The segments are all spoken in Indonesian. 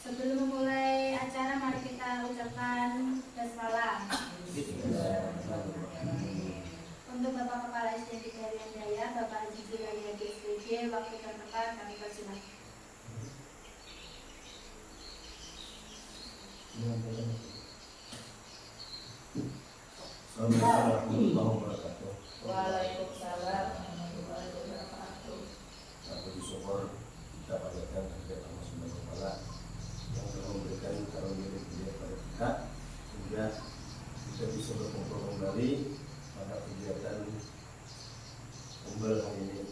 Sebelum memulai acara, mari kita ucapkan basmalah. Untuk Bapak Kepala SDN Harian Jaya, Bapak Haji Zulaiha SPG, waktu dan tempat kami persilakan. Assalamualaikum warahmatullahi wabarakatuh. Waalaikumsalam warahmatullahi wabarakatuh. Puji syukur kita panjatkan kepada Allah Subhanahu wa Ta'ala yang telah memberikan karunia hidayah pada kita sehingga kita bisa berkumpul kembali pada kegiatan umbel hari ini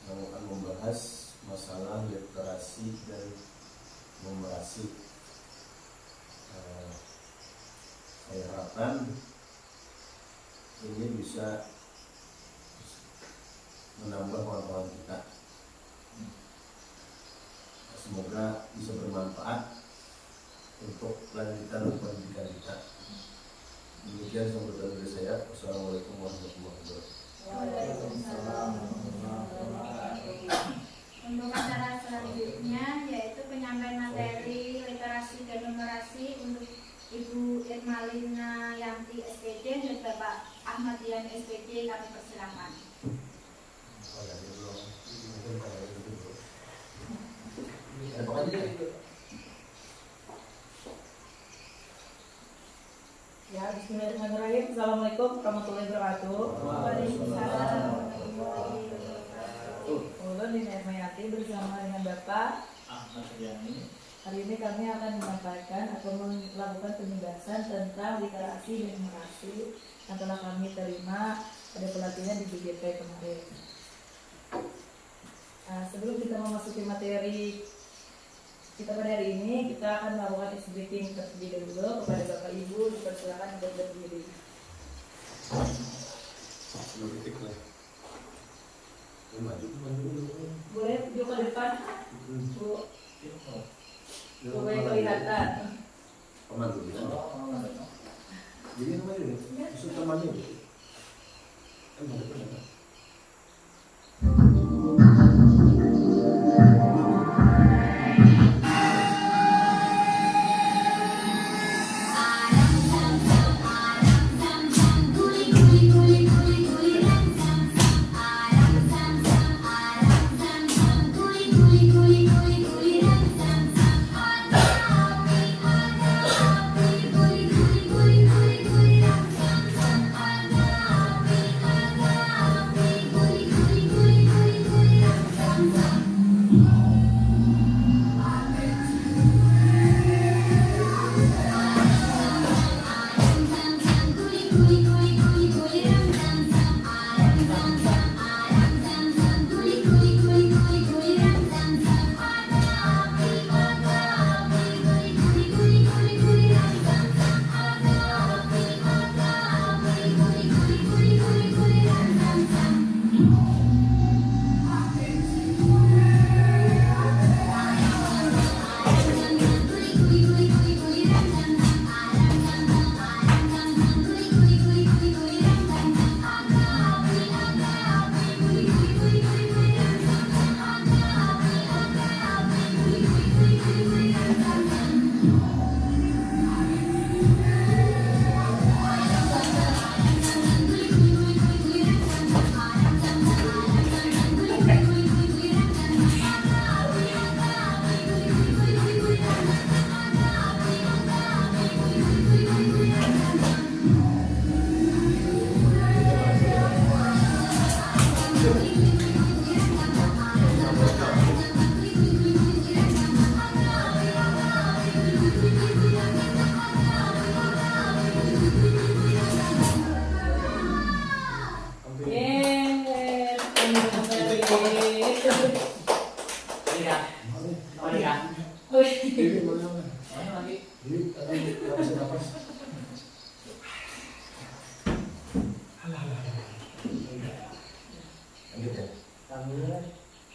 yang akan membahas masalah literasi dan numerasi. Saya harapkan ini bisa menambah pengetahuan kita. Semoga bisa bermanfaat untuk lanjutan pendidikan kita. Demikian sambutan dari saya. Wassalamualaikum warahmatullahi wabarakatuh. Waalaikumsalam warahmatullahi wabarakatuh. Untuk acara selanjutnya yaitu penyampaian materi literasi dan numerasi untuk Ibu Irmalina Yanti SPG dan Bapak Ahmad Dian SPG, kami persilakan. Ya, bismillahirrahmanirrahim. Assalamualaikum warahmatullahi wabarakatuh. Waalaikumsalam warahmatullahi wabarakatuh. Ulun Dina Irmayati bersama dengan Bapak Ahmad Diani. Hari ini kami akan menyampaikan atau melakukan penugasan tentang literasi dan numerasi yang telah kami terima pada pelatihan di BGP kemarin. Nah, sebelum kita memasuki materi kita pada hari ini, kita akan melakukan isi briefing terlebih dahulu kepada Bapak Ibu. Dipersilakan untuk berdiri. Boleh duduk ke depan, Bu. Supaya kelihatan. Pemandu ya. Jadi namanya ini, maksud temannya itu. Kan ada pendapat.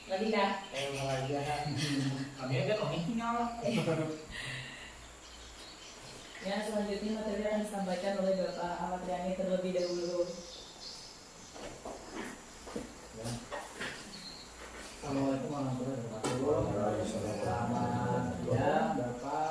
Lagi dah. Ya, selanjutnya materi akan disampaikan oleh Bapak Ahmad Diani terlebih dahulu. Assalamualaikum warahmatullahi wabarakatuh. Selamat siang Bapak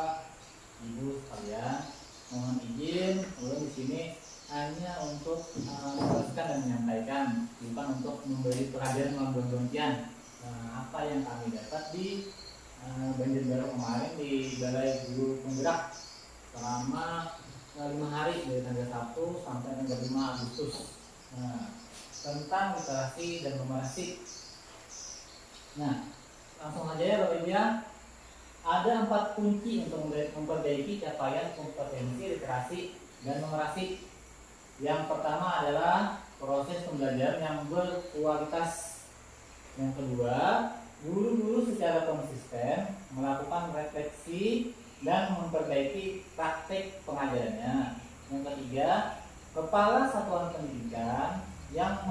baru kemarin di Balai Guru Penggerak selama 5 hari dari tanggal 1 sampai tanggal 5 Agustus. Nah, tentang literasi dan numerasi. Nah, langsung aja ya Bapak Ibu ya. Ada 4 kunci untuk memperbaiki capaian kompetensi literasi dan numerasi. Yang pertama adalah proses pembelajaran yang berkualitas. Yang kedua, guru-guru secara konsisten melakukan refleksi dan memperbaiki praktek pengajarannya. Yang ketiga, kepala satuan pendidikan yang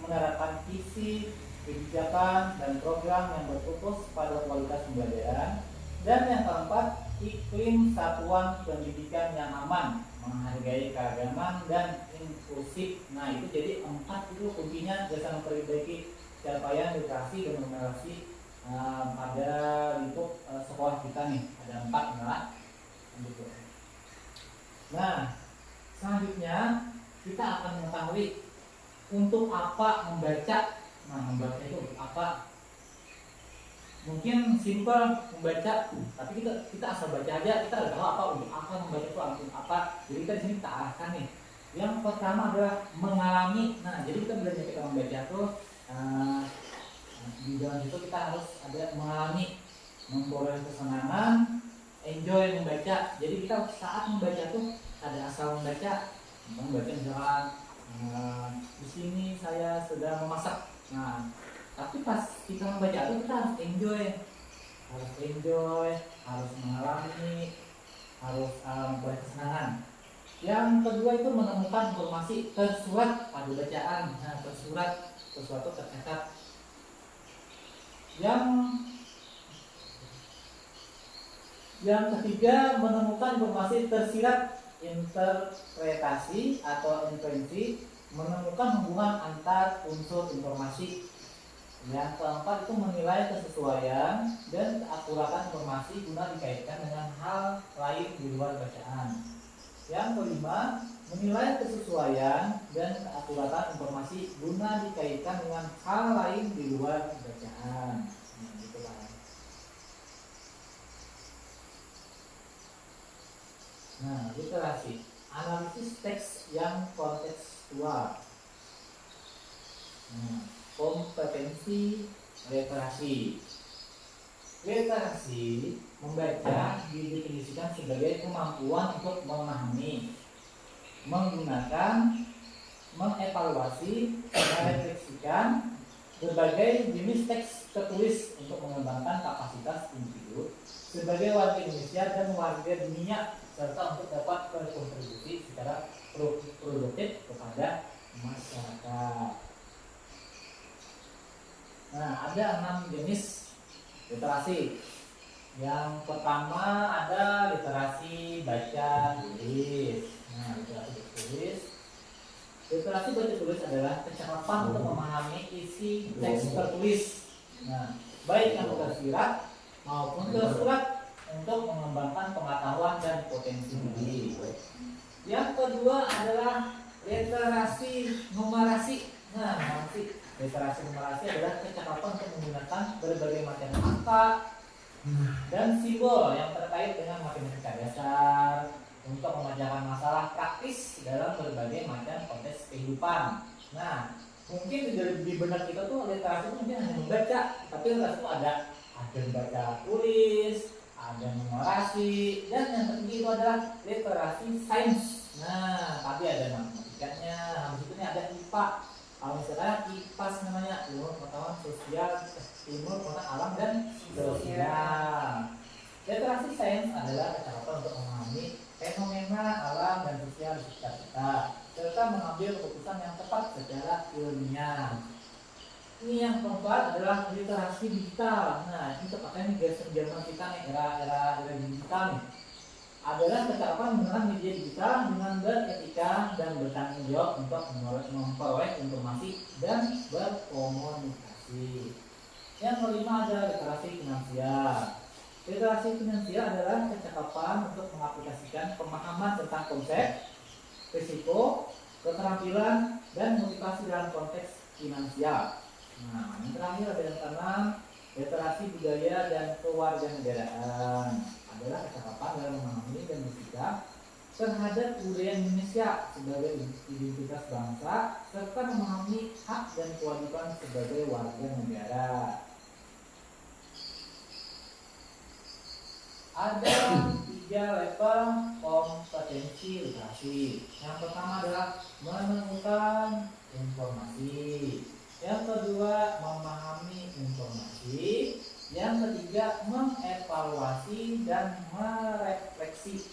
menerapkan visi, kebijakan, dan program yang berfokus pada kualitas pembelajaran. Dan yang keempat, iklim satuan pendidikan yang aman, menghargai keragaman dan inklusif. Nah, itu jadi 4 itu kuncinya bisa memperbaiki capaian literasi dan numerasi pada lingkup sekolah kita nih. Ada 4 adalah gitu. Nah, selanjutnya kita akan mengetahui untuk apa membaca. Nah, membaca itu untuk apa? Mungkin simpel membaca, tapi kita asal baca aja, kita nggak tahu apa untuk apa membaca itu untuk apa. Jadi kita di sini kita arahkan nih. Yang pertama adalah mengalami. Nah, jadi kita belajar kita membaca tuh di dalam itu kita harus ada mengalami, memperoleh kesenangan, enjoy membaca. Jadi kita saat membaca tuh ada asal membaca misalkan di sini saya sedang memasak. Nah, tapi pas kita membaca itu kita harus enjoy, harus mengalami, harus memperoleh kesenangan. Yang kedua itu menemukan informasi tersurat pada bacaan. Nah, tersurat sesuatu tercetak. Yang ketiga menemukan informasi tersirat, interpretasi atau inferensi, menemukan hubungan antar unsur informasi. Yang keempat itu menilai kesesuaian dan keakuratan informasi guna dikaitkan dengan hal lain di luar bacaan. Yang kelima, menilai kesesuaian dan keakuratan informasi guna dikaitkan dengan hal lain di luar bacaan. Nah, gitu kan. Nah, literasi, analisis teks yang kontekstual. Nah, kompetensi literasi. Literasi membaca didefinisikan sebagai kemampuan untuk memahami, menggunakan, mengevaluasi, merefleksikan berbagai jenis teks tertulis untuk mengembangkan kapasitas individu sebagai warga Indonesia dan warga dunia, serta untuk dapat berkontribusi secara produktif kepada masyarakat. Nah, ada 6 jenis literasi. Yang pertama ada literasi baca tulis. Nah, literasi baca tulis. Literasi baca tulis adalah kecakapan untuk memahami isi teks tertulis. Nah, baik yang tersirat maupun tersurat untuk mengembangkan pengetahuan dan potensi diri. Yang kedua adalah literasi numerasi. Nah, literasi numerasi adalah kecakapan untuk menggunakan berbagai macam angka dan simbol yang terkait dengan matematika dasar untuk memecahkan masalah praktis dalam berbagai macam konteks kehidupan. Nah, mungkin di benak kita tuh literasi itu mungkin hanya membaca, tapi literasi itu ada baca tulis, ada numerasi, dan yang tertinggi itu adalah literasi sains. Nah, tapi ada matematikanya, habis itu ada IPA. Kalau misalnya IPAS namanya ilmu pengetahuan sosial, ilmu pengetahuan alam dan sosial. Literasi sains adalah kecakapan untuk memahami fenomena alam dan sosial di sekitar kita, serta mengambil keputusan yang tepat secara ilmiah. Ini yang keempat adalah literasi digital. Nah, ini tepatnya nih guys, zaman kita nih era digital nih. Adalah kecakapan menggunakan media digital dengan beretika dan bertanggung jawab untuk memperoleh informasi dan berkomunikasi. Yang kelima adalah literasi finansial. Literasi finansial adalah kecakapan untuk mengaplikasikan pemahaman tentang konsep, risiko, keterampilan, dan motivasi dalam konteks finansial. Nah, yang terakhir ada yang keenam, Literasi budaya dan kewarganegaraan adalah kecakapan dalam memahami dan bersikap terhadap budaya Indonesia sebagai identitas bangsa serta memahami hak dan kewajiban sebagai warga negara. Ada 3 level kompetensi literasi. Yang pertama adalah menemukan informasi. Yang kedua, memahami informasi. Yang ketiga, mengevaluasi dan merefleksi.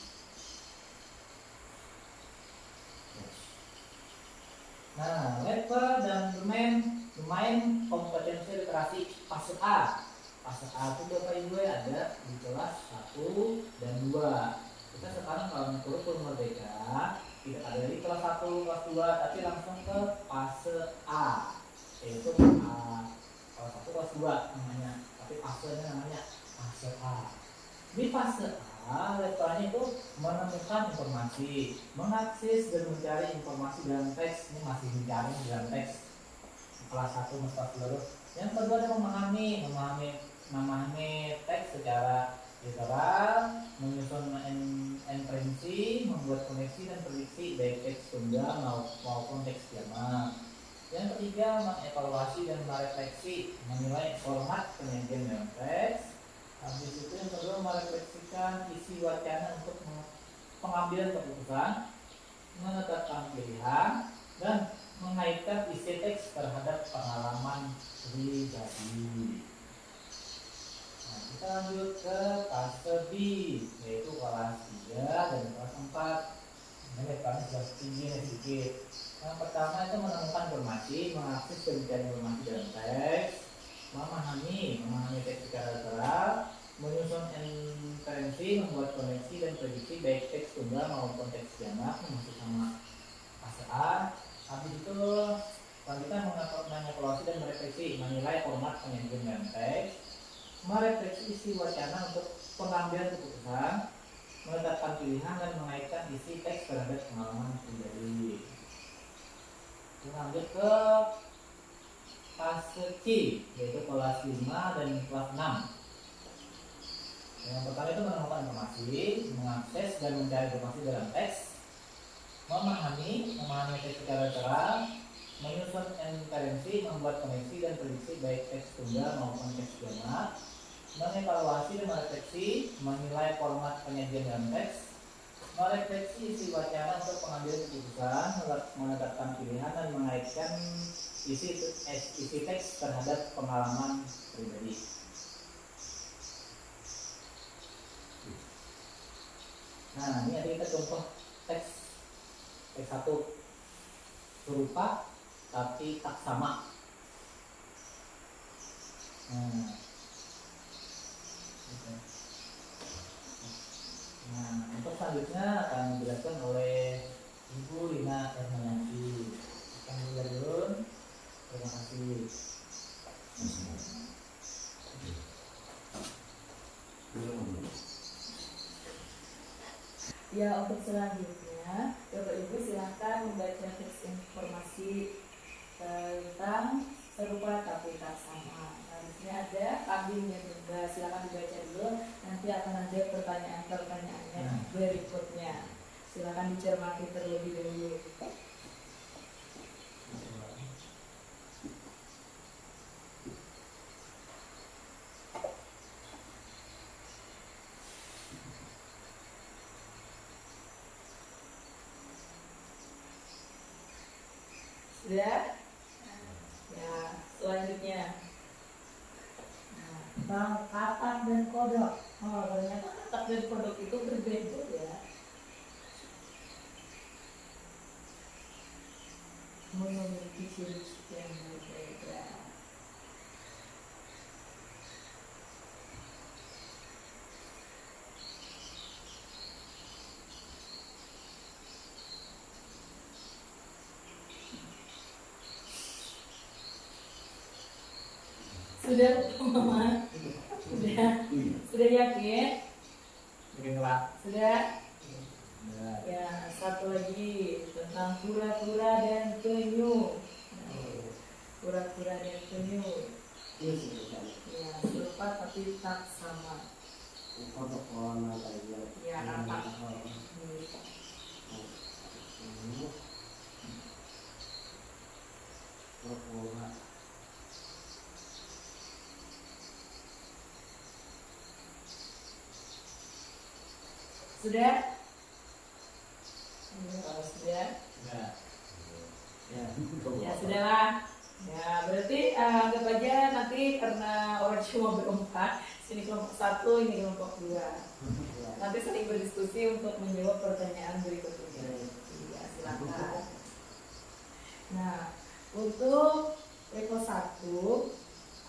Nah, level dan domain kompetensi literasi fase A. Fase A itu Bapak Ibu ada di kelas 1 dan 2. Kita sekarang kalau kurikulum merdeka tidak ada di kelas 1, kelas 2, tapi langsung ke fase A, yaitu kelas 1, kelas 2 namanya, tapi fasenya namanya fase A. Di fase A, levelnya itu menemukan informasi, mengakses dan mencari informasi dalam teks. Ini masih mencari dalam teks kelas 1 dan kelas 2. Yang kedua adalah memahami teks secara literal, menyusun inferensi, membuat koneksi dan prediksi baik teks tunggal maupun teks jamak. Yang ketiga, mengevaluasi dan merefleksi, menilai format penyajian dalam teks. Habis itu yang kedua, merefleksikan isi wacana untuk pengambilan keputusan, menetapkan pilihan, dan mengaitkan isi teks terhadap pengalaman pribadi. Nah, kita lanjut ke fase B, yaitu kelas 3 dan kelas 4. Ini levelnya sudah tinggi sedikit. Yang pertama itu menemukan informasi, mengakses dan mencari informasi dalam teks, memahami teks secara literal, menyusun inferensi, membuat koneksi dan prediksi baik teks tunggal maupun teks jamak, masih sama fase A. Habis itu selanjutnya mengevaluasi dan merefleksi, menilai format penyajian dalam teks, merefleksi isi wacana untuk pengambilan keputusan, menetapkan pilihan dan mengaitkan isi teks terhadap pengalaman pribadi. Lanjut ke fase C, yaitu kelas 5 dan kelas 6. Yang pertama itu menemukan informasi, mengakses dan mencari informasi dalam teks, memahami teks secara literal, menyusun inferensi, membuat koneksi dan prediksi baik teks tunggal maupun teks jamak, mengevaluasi dan merefleksi, menilai format penyajian dalam teks, merefleksi isi wacana untuk pengambilan keputusan, menetapkan pilihan dan mengaitkan isi teks terhadap pengalaman pribadi. Nah, ini ada kita contoh teks 1 serupa tapi tak sama. Nah, untuk selanjutnya akan dijelaskan oleh Ibu Lina Ermanati. Kami mulai dulu. Terima kasih. Ya, untuk selanjutnya Bapak Ibu silahkan membaca teks informasi tentang serupa tapi tak sama. Nah, di sini ada kambing dan domba. Silahkan dibaca dulu. Nanti akan ada pertanyaan-pertanyaannya berikutnya. Silahkan dicermati terlebih dahulu. Sudah? Ya, selanjutnya. Nah, katak dan kodok. Oh, ternyata katak dan kodok itu berbeda ya. Memiliki ciri-ciri yang berbeda. Sudah, Mama? Sudah yakin? Sudah? Ya, satu lagi tentang kura-kura dan penyu. Kura-kura dan penyu. Ya, serupa tapi tak sama. Ya, apa? Sudah? Kalau sudah, Nah, ya sudahlah. Ya berarti anggap aja nanti karena orang cuma berempat, sini kelompok 1, ini kelompok 2. Nanti saling berdiskusi untuk menjawab pertanyaan berikutnya. Ya, silakan. Nah, untuk level 1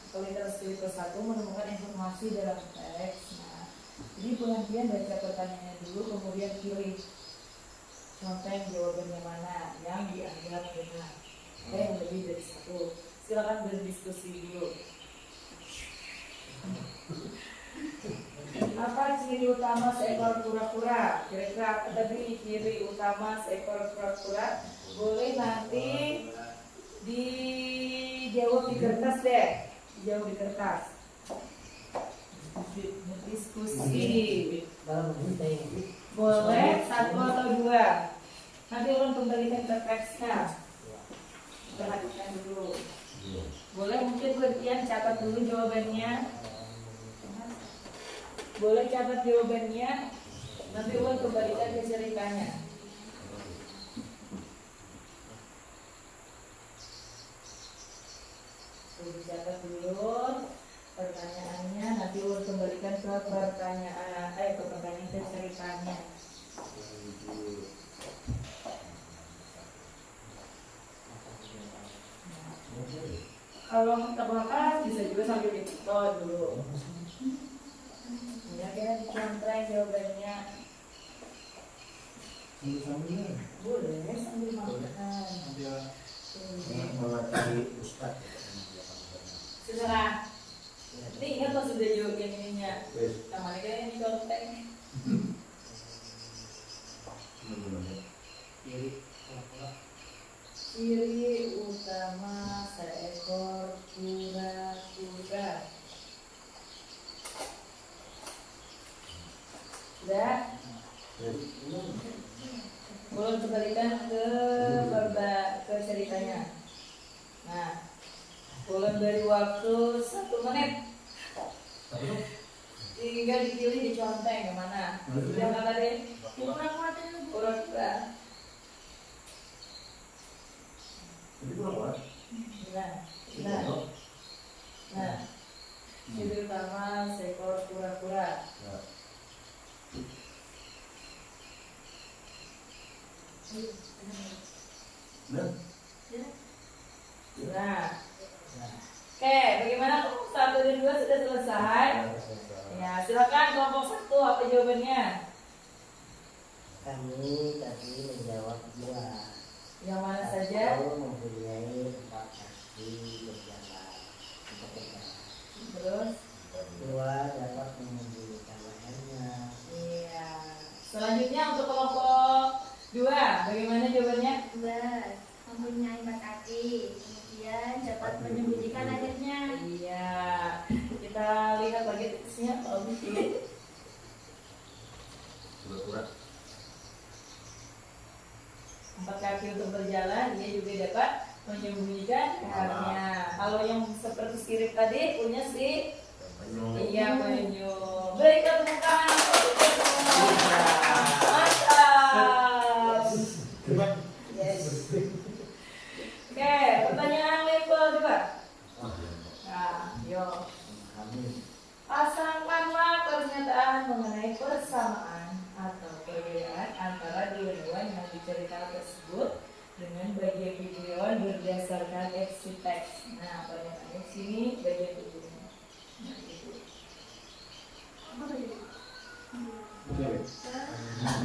atau literasi level 1 menemukan informasi dalam teks. Nah, jadi pengertian baca pertanyaannya dulu, kemudian pilih contoh jawabannya mana yang dianggap benar. Yang lebih dari 1. Silakan berdiskusi dulu. Apa ciri utama seekor kura-kura? Kira-kira apa tadi ciri utama seekor kura-kura? Boleh nanti dijawab di kertas deh. Dijawab di kertas. Diskusi. Boleh 1 atau 2. Nanti ulun kembalikan ke teksnya. Perhatikan dulu. Boleh mungkin bertian catat dulu jawabannya. Boleh catat jawabannya. Nanti ulun kembalikan ke ceritanya. Catat dulu pertanyaannya. Nanti ulun kembalikan ke pertanyaan ke ceritanya. Kalau terbakar bisa juga sambil difoto dulu. Ya kan dicontreng jawabannya. Boleh sambil makan. Mengerti Ustaz. Sudah. Ini ingat pas sudah jawab yang ininya. Namanya kan yang dicontreng. Ciri utama seekor kura-kura. Sudah? Boleh kembalikan ke ceritanya. Nah, boleh beri waktu 1 menit. Tinggal dipilih diconteng yang mana? Sudah nggak tadi? Kura-kura. Nah, ciri utama seekor kura-kura. Nah, oke, bagaimana kelompok 1 dan 2 sudah selesai? Ya, silakan kelompok 1 apa jawabannya? Kami tadi menjawab 2. Yang mana saja? Satu mempunyai 4 kaki berjalan untuk berjalan. Terus? 2 dapat menyembunyikan lehernya. Iya. Selanjutnya untuk kelompok 2, bagaimana jawabannya? 11 mempunyai 4 kaki, kemudian dapat menyembunyikan lehernya. Iya. Kita lihat lagi teksnya kalau gitu. Kura-kura. 4 kaki untuk berjalan, dia juga dapat menyembunyikan lehernya. Kalau yang seperti sirip tadi punya si iya penyu. Berikan tepuk tangan untuk semua. Mantap. Yes. Oke, pertanyaan level 2. Nah, yuk. Pasangkanlah pernyataan mengenai persamaan atau perbedaan antara dua hewan yang diceritakan tersebut dengan bagian tubuh hewan berdasarkan isi teks. Nah, pernyataannya di sini bagian tubuhnya. Nah, itu.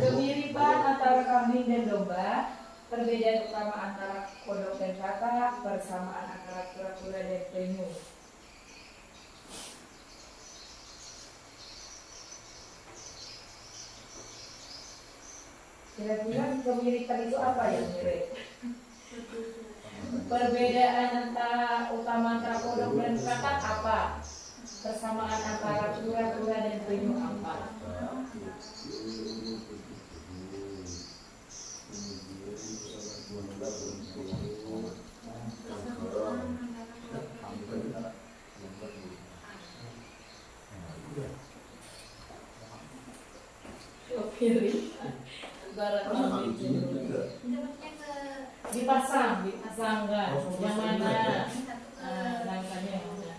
Kemiripan antara kambing dan domba, perbedaan utama antara kodok dan katak, persamaan antara kura-kura dan penyu. Kira-kira kemiripan itu apa yang mirip? Perbedaan antara utama antara kodok dan katak apa? Persamaan antara kura-kura dan penyu apa? Pilih antara kambing dan domba. Dipasang kan? Yang mana? Rangkanya yang mana?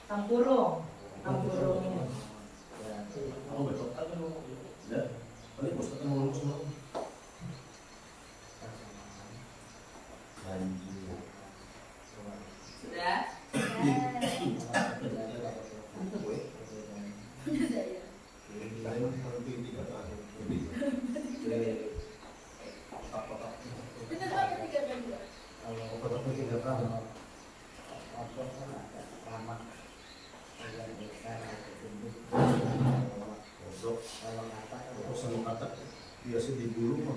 Tampurung. Tampurungnya. Sudah? Biasa digulung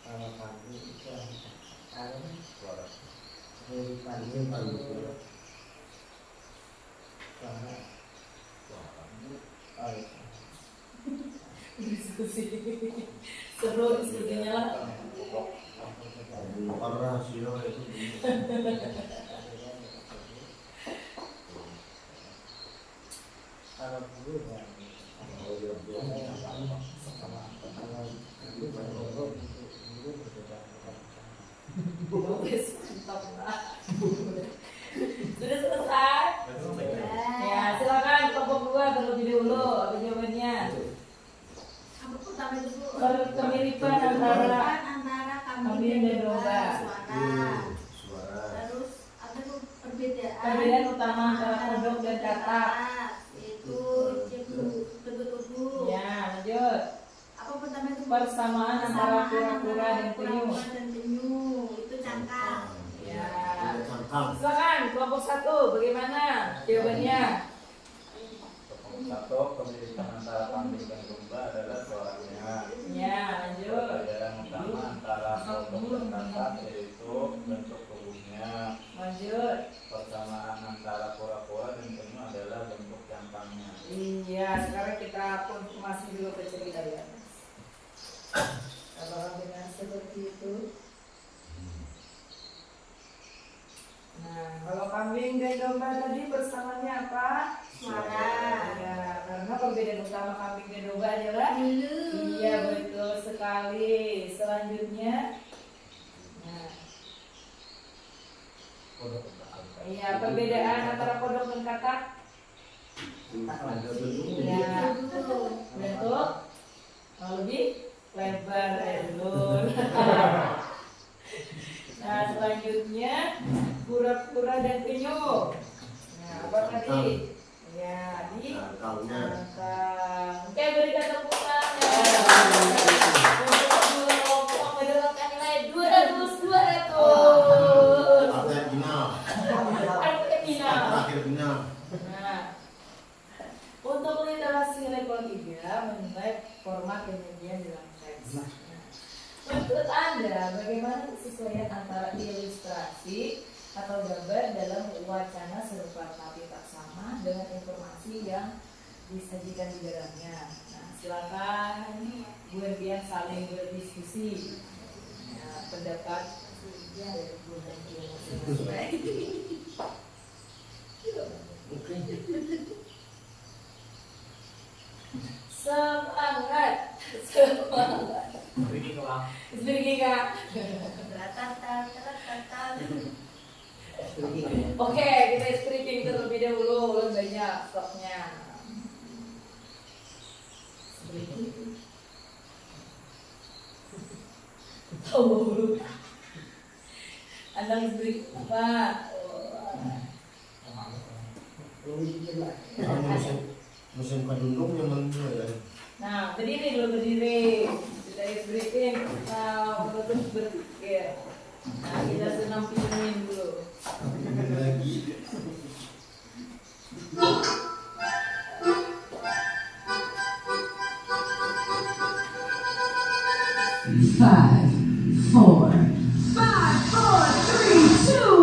Kalau pagi itu sekarang dari pagi itu Diskusi. Seru diskusinya lah. parah sih itu. kalau dulu ya Mantap lah. Sudah selesai. Ya silakan kelompok 2 terlebih dahulu apa jawabannya. Apa pertama itu? Kemiripan antara kambing dan domba. Suara. Terus ada perbedaan. perbedaan utama antara kodok dan katak. Itu tubuh. Ya lanjut. Apa pertama itu? Persamaan antara kura-kura dan penyu. Itu cangkang. Ya. Cangkang. Silakan kelompok 1 bagaimana jawabannya? Satu, kemiripan antara kambing dan domba adalah suaranya. Ya lanjut. Perbedaan utama antara kodok dan katak yaitu bentuk tubuhnya. Lanjut. Persamaan antara kura-kura dan penyu adalah bentuk cangkangnya. Iya, sekarang kita konfirmasi dulu ke cerita ya. Apakah benar seperti itu? Nah, kalau kambing dan domba tadi bersamaannya apa? Suara. Ya, karena perbedaan utama kambing dan domba adalah Dulu. iya betul sekali. Selanjutnya, nah, iya perbedaan antara kodok dan katak. Ya, bentuk lebih lebar dulu. Nah selanjutnya kura-kura dan penyu. Nah apa tadi? Ya di cangkang. Oke berikan tepuk tangan. Untuk kedua kelompok mendapatkan nilai 200. Terakhir final. Terakhir final. Nah, untuk literasi level 3 menilai format penyajian dalam teks. Nah, menurut Anda bagaimana kesesuaian antara ilustrasi atau gambar dalam wacana serupa tapi tak sama dengan informasi yang disajikan di dalamnya? Nah, silakan Bu Erbian saling berdiskusi. Nah, pendapat dari Bu Erbian masing-masing. Semangat. Begini Kang. Sedikit Kak. Oke, kita stretching terlebih dahulu, banyak stoknya. Tahu dulu. Anda beri apa? Musim kadundung yang ya. Nah, berdiri dulu berdiri. Kita stretching. Nah, Iya. Nah, kita senam pingin dulu. Lagi. Five, four, five, four, three, two.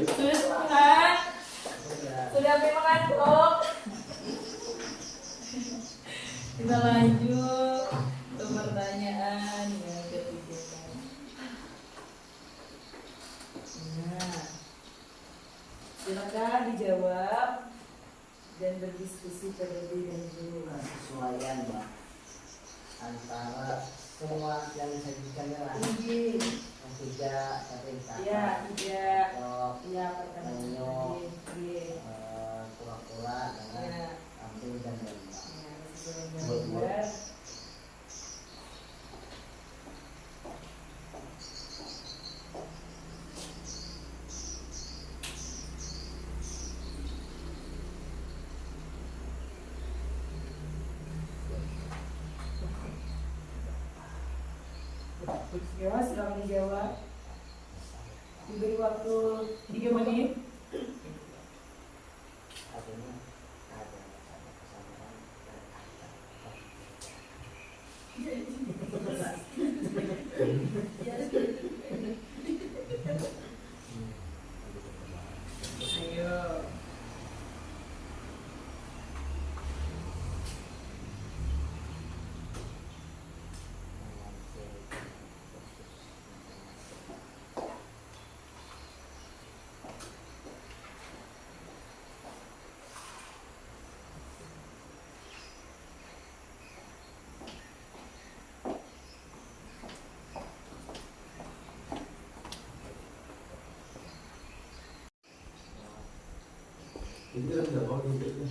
Sudah semangat? Sudah memang ngantuk? Kita lanjut ke pertanyaan yang ketiga. Nah, silakan dijawab dan berdiskusi terlebih dahulu. Kesesuaian Mbak antara semua yang disajikan lah Tinggi, yang tidak tapi ya tidak, atau ya pertanyaan tinggi, pura-pura dengan ya, tampil dan gambar. ya sesuai gambar. Ya, silakan dijawab. Diberi waktu 3 menit. Artinya ada kesamaan dan ada Ayo. Ini kan udah mau gitu.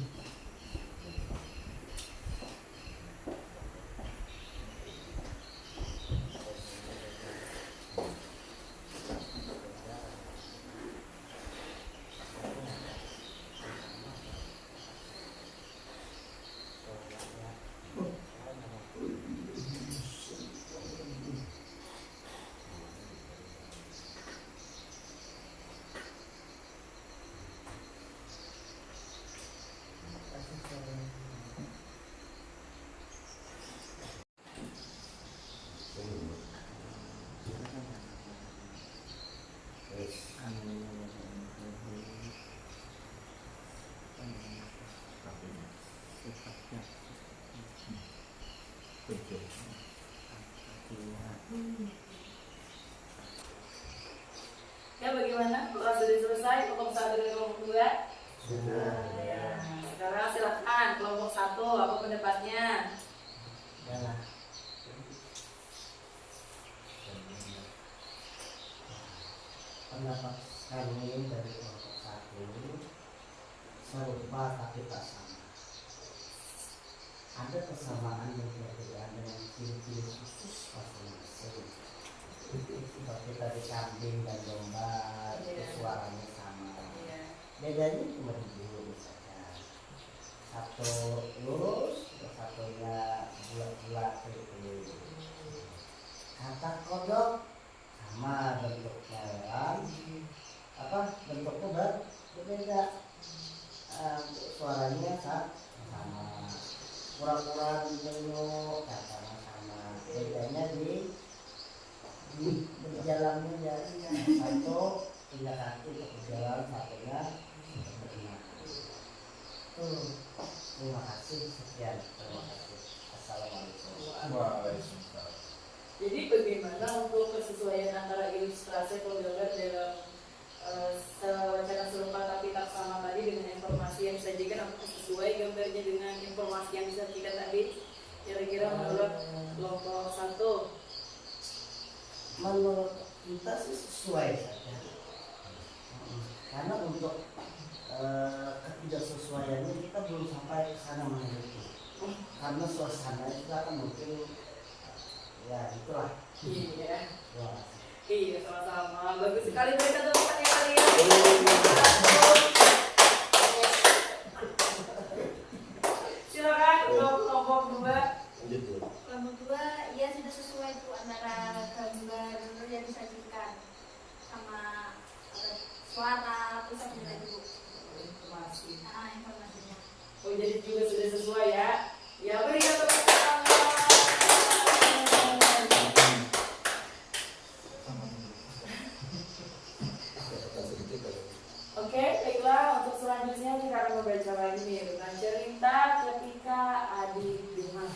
Ya. Sekarang silakan kelompok 1, apa pendapatnya? Adalah pendapat kami dari kelompok 1 serupa tapi tak sama. Ada kesamaan dan perbedaan dengan ciri-ciri khusus masing-masing. Seperti tadi kambing dan domba itu suaranya sama. Bedanya cuma di bulu saja. Satu lurus, satunya bulat-bulat gitu. Kata kodok sama bentuknya kan? Bentuknya berbeda. Suaranya sama. Kura-kura dulu katanya sama. Bedanya di berjalannya ya. Satu punya kaki untuk berjalan, satunya berenang. Terima kasih, sekian. Terima kasih. Assalamualaikum. Waalaikumsalam. Jadi bagaimana untuk kesesuaian antara ilustrasi atau gambar dalam wacana serupa tapi tak sama tadi dengan informasi yang disajikan, apakah sesuai gambarnya dengan informasi yang disajikan tadi? Kira-kira menurut kelompok 1. Menurut kita sih sesuai saja. Karena untuk ketidaksesuaiannya kita belum sampai ke sana meneliti. Karena suasana itu kan mungkin ya itulah. Iya. Terima kasih. Iya, sama-sama. Bagus sekali mereka teman-teman kalian. Silakan kelompok 2. Lanjut dulu. Kelompok 2 ya sudah sesuai tuh antara gambar yang disajikan sama suara pusat juga ibu. Informasi. Informasinya. Oh, jadi juga sudah sesuai ya. Ya, berikan tepuk tangan. Oke, baiklah, untuk selanjutnya kita akan membaca lagi nih tentang cerita ketika adik rumah.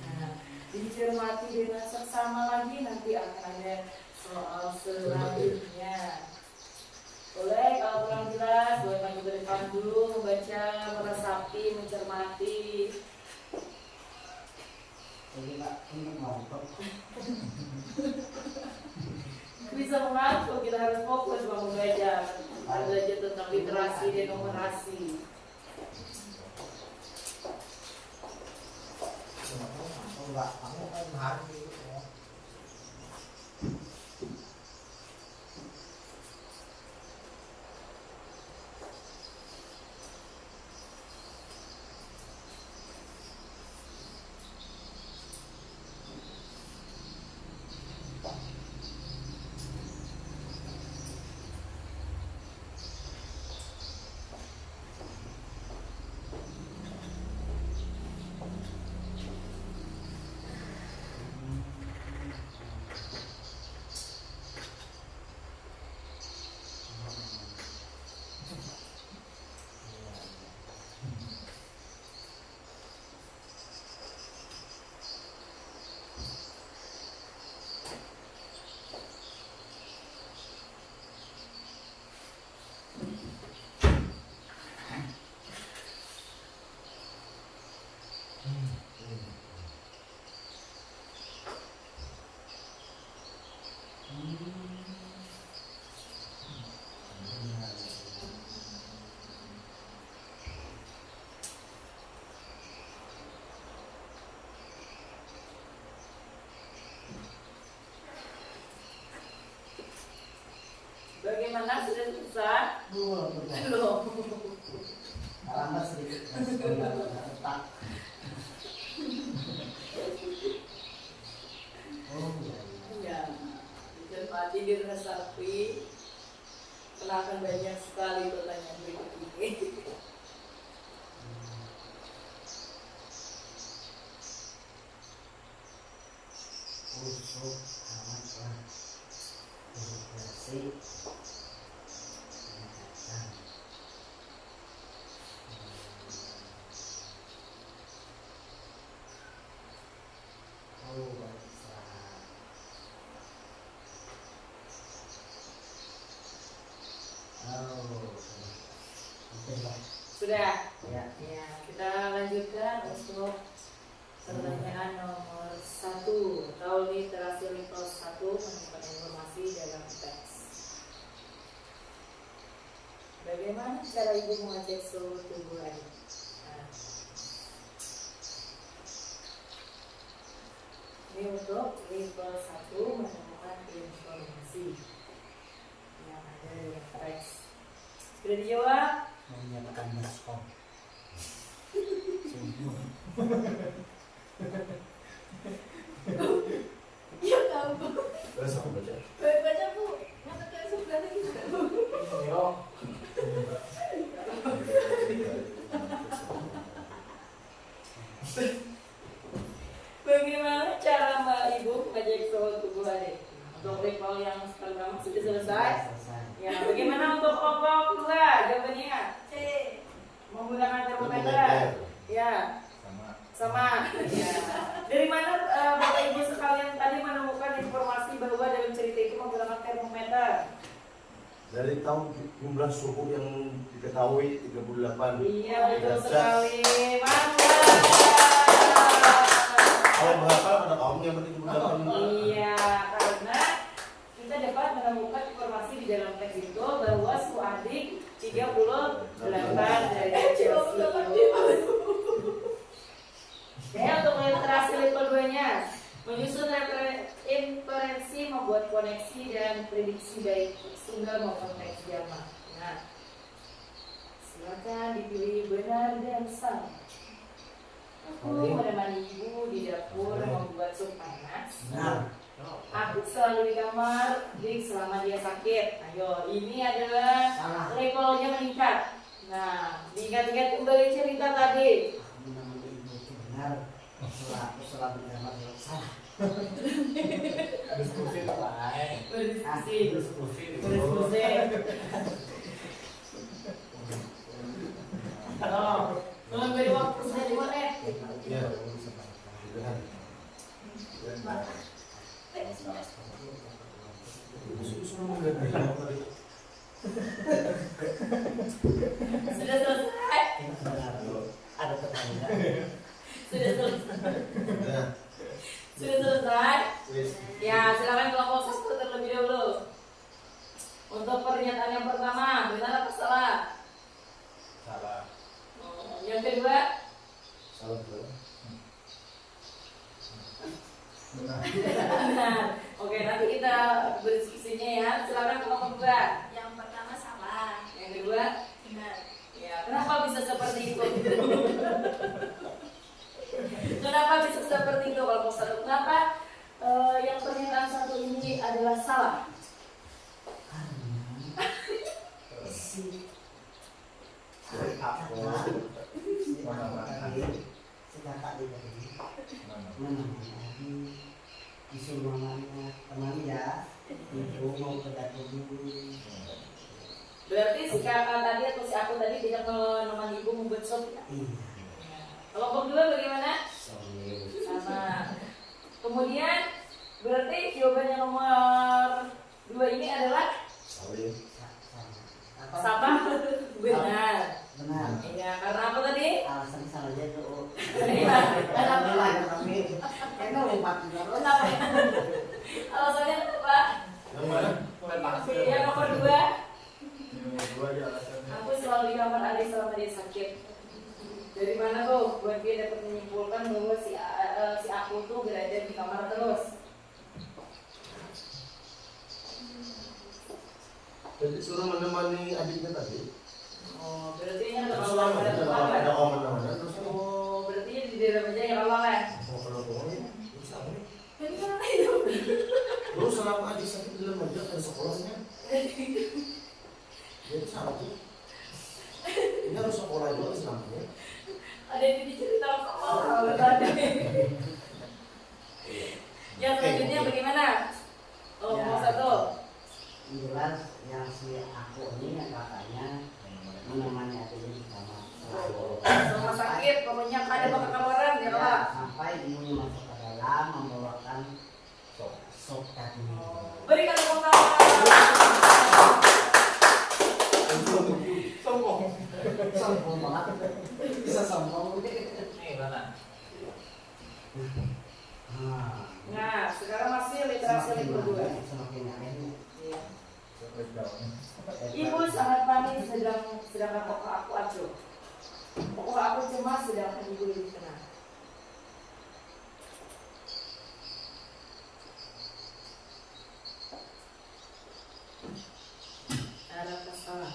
Nah, dicermati dengan seksama lagi, nanti akan ada soal selanjutnya. Boleh kalau kurang jelas, boleh maju ke depan dulu, membaca, meresapi, mencermati. Jadi Pak, untuk nonton. Bisa mengatur, kita harus fokus membaca. Belajar tentang literasi dan numerasi. Enggak, kamu kan hari gitu ya. Bagaimana, sudah selesai? Belum. Belum. Lambat sedikit. Tak. Oh iya. Ya, dicermati, diresapi. Karena akan banyak sekali pertanyaan berikut ini. Usuk amatlah. Bersih. sudah. Ya. Ya, kita lanjutkan untuk pertanyaan nomor 1 atau literasi level 1 menemukan informasi dalam teks. Bagaimana cara ibu mengecek suhu tubuh adik? Nah, ini untuk level 1 menemukan informasi yang ada dalam teks. Sudah dijawab? Menyatakan miskom. Ya tahu. Terus aku baca. Baca Bu, mengatakan sebelah lagi. Yo. Bagaimana cara Mbak Ibu mengecek suhu tubuh adik? Untuk level yang pertama sudah selesai. Selesai. Ya, bagaimana untuk kelompok 2? Jawabannya C. Menggunakan termometer. Ya, sama. Ya. Dari mana Bapak Ibu sekalian tadi menemukan informasi bahwa dalam cerita itu menggunakan termometer? Dari tahun jumlah suhu yang diketahui 38 Iya, betul derajat. sekali. Mantap. Kalau berapa ada kaum yang penting 38. Iya, karena kita dapat menemukan informasi di dalam teks itu bahwa suhu adik 38 derajat Celcius. Oke, untuk literasi level 2-nya, menyusun inferensi, membuat koneksi dan prediksi baik tunggal maupun teks jamak. Nah, silakan dipilih benar dan salah. Aku menemani ibu di dapur membuat sup panas. Benar. Aku selalu di kamar, Dik selama dia sakit. Ayo, ini adalah Salah. levelnya meningkat. Nah, diingat-ingat kembali cerita tadi. Aku menemani ibu itu benar. Setelah aku selalu di kamar salah. Diskusi itu lain. Berdiskusi. Diskusi. Berdiskusi. Tolong beri waktu saya di mana? Iya. Sudah selesai? Benar. Ada tetangga. Sudah selesai? Nah, Sudah selesai? wis. Ya, silakan kelompok 1 terlebih dahulu. Untuk pernyataan yang pertama, benar atau salah? Salah. Yang kedua, Salah betul. benar. Oke, nanti kita berdiskusinya ya. Silakan kelompok 2. Yang pertama salah, Yang kedua, benar. ya, kenapa bisa seperti itu? Kenapa bisa seperti itu kelompok 1? Kenapa yang pernyataan 1 ini adalah salah? Karena si Aku. Kakak tadi menemani disuruh mamanya temani ya, ibu mau ke dapur dulu. Berarti si kakak tadi atau si aku tadi tidak menemani ibu membuat sop ya? Iya. Kelompok 2 bagaimana? Sorry. Sama. Kemudian berarti jawabannya nomor 2 ini adalah Salah. Apa? sama. Benar. Benar. Iya, karena apa tadi? Alasan salah aja tuh. Iya. Kenapa? Tapi enak lompat juga. Kenapa? Alasannya apa? Yang mana? Yang nomor 2, Yang kedua aja alasannya. aku selalu di kamar adik selama dia sakit. Dari mana tuh? Buat dia dapat menyimpulkan bahwa si aku tuh berada di kamar terus. Jadi suruh menemani adiknya tadi. Oh, berarti ini ada Terus lama ada ada mana-mana terus. Oh, berarti di dalam aja yang awalnya. Oh, kalau bohong, bisa nih. Jadi kan itu. Lu selama adik sakit dalam aja ada sekolahnya. Jadi salah tuh. Ini harus sekolah juga selamanya. Ada yang diceritakan sama tadi. Yang selanjutnya bagaimana? Oh, Ya. mau 1. Jelas yang si aku ini yang kakaknya menemani adiknya di kamar. Rumah sakit, pokoknya ada kabaran ya Allah. Sampai ibunya masuk ke dalam membawakan sop tadi. Berikan tepuk tangan. Sombong. Sombong banget. Bisa sombong. Nih mana? Nah, sekarang masih literasi level 2. Semakin aneh. Iya. Ibu sangat panik sedangkan pokok aku acuh. Pokok aku cemas sedangkan ibu lebih tenang. Ada masalah.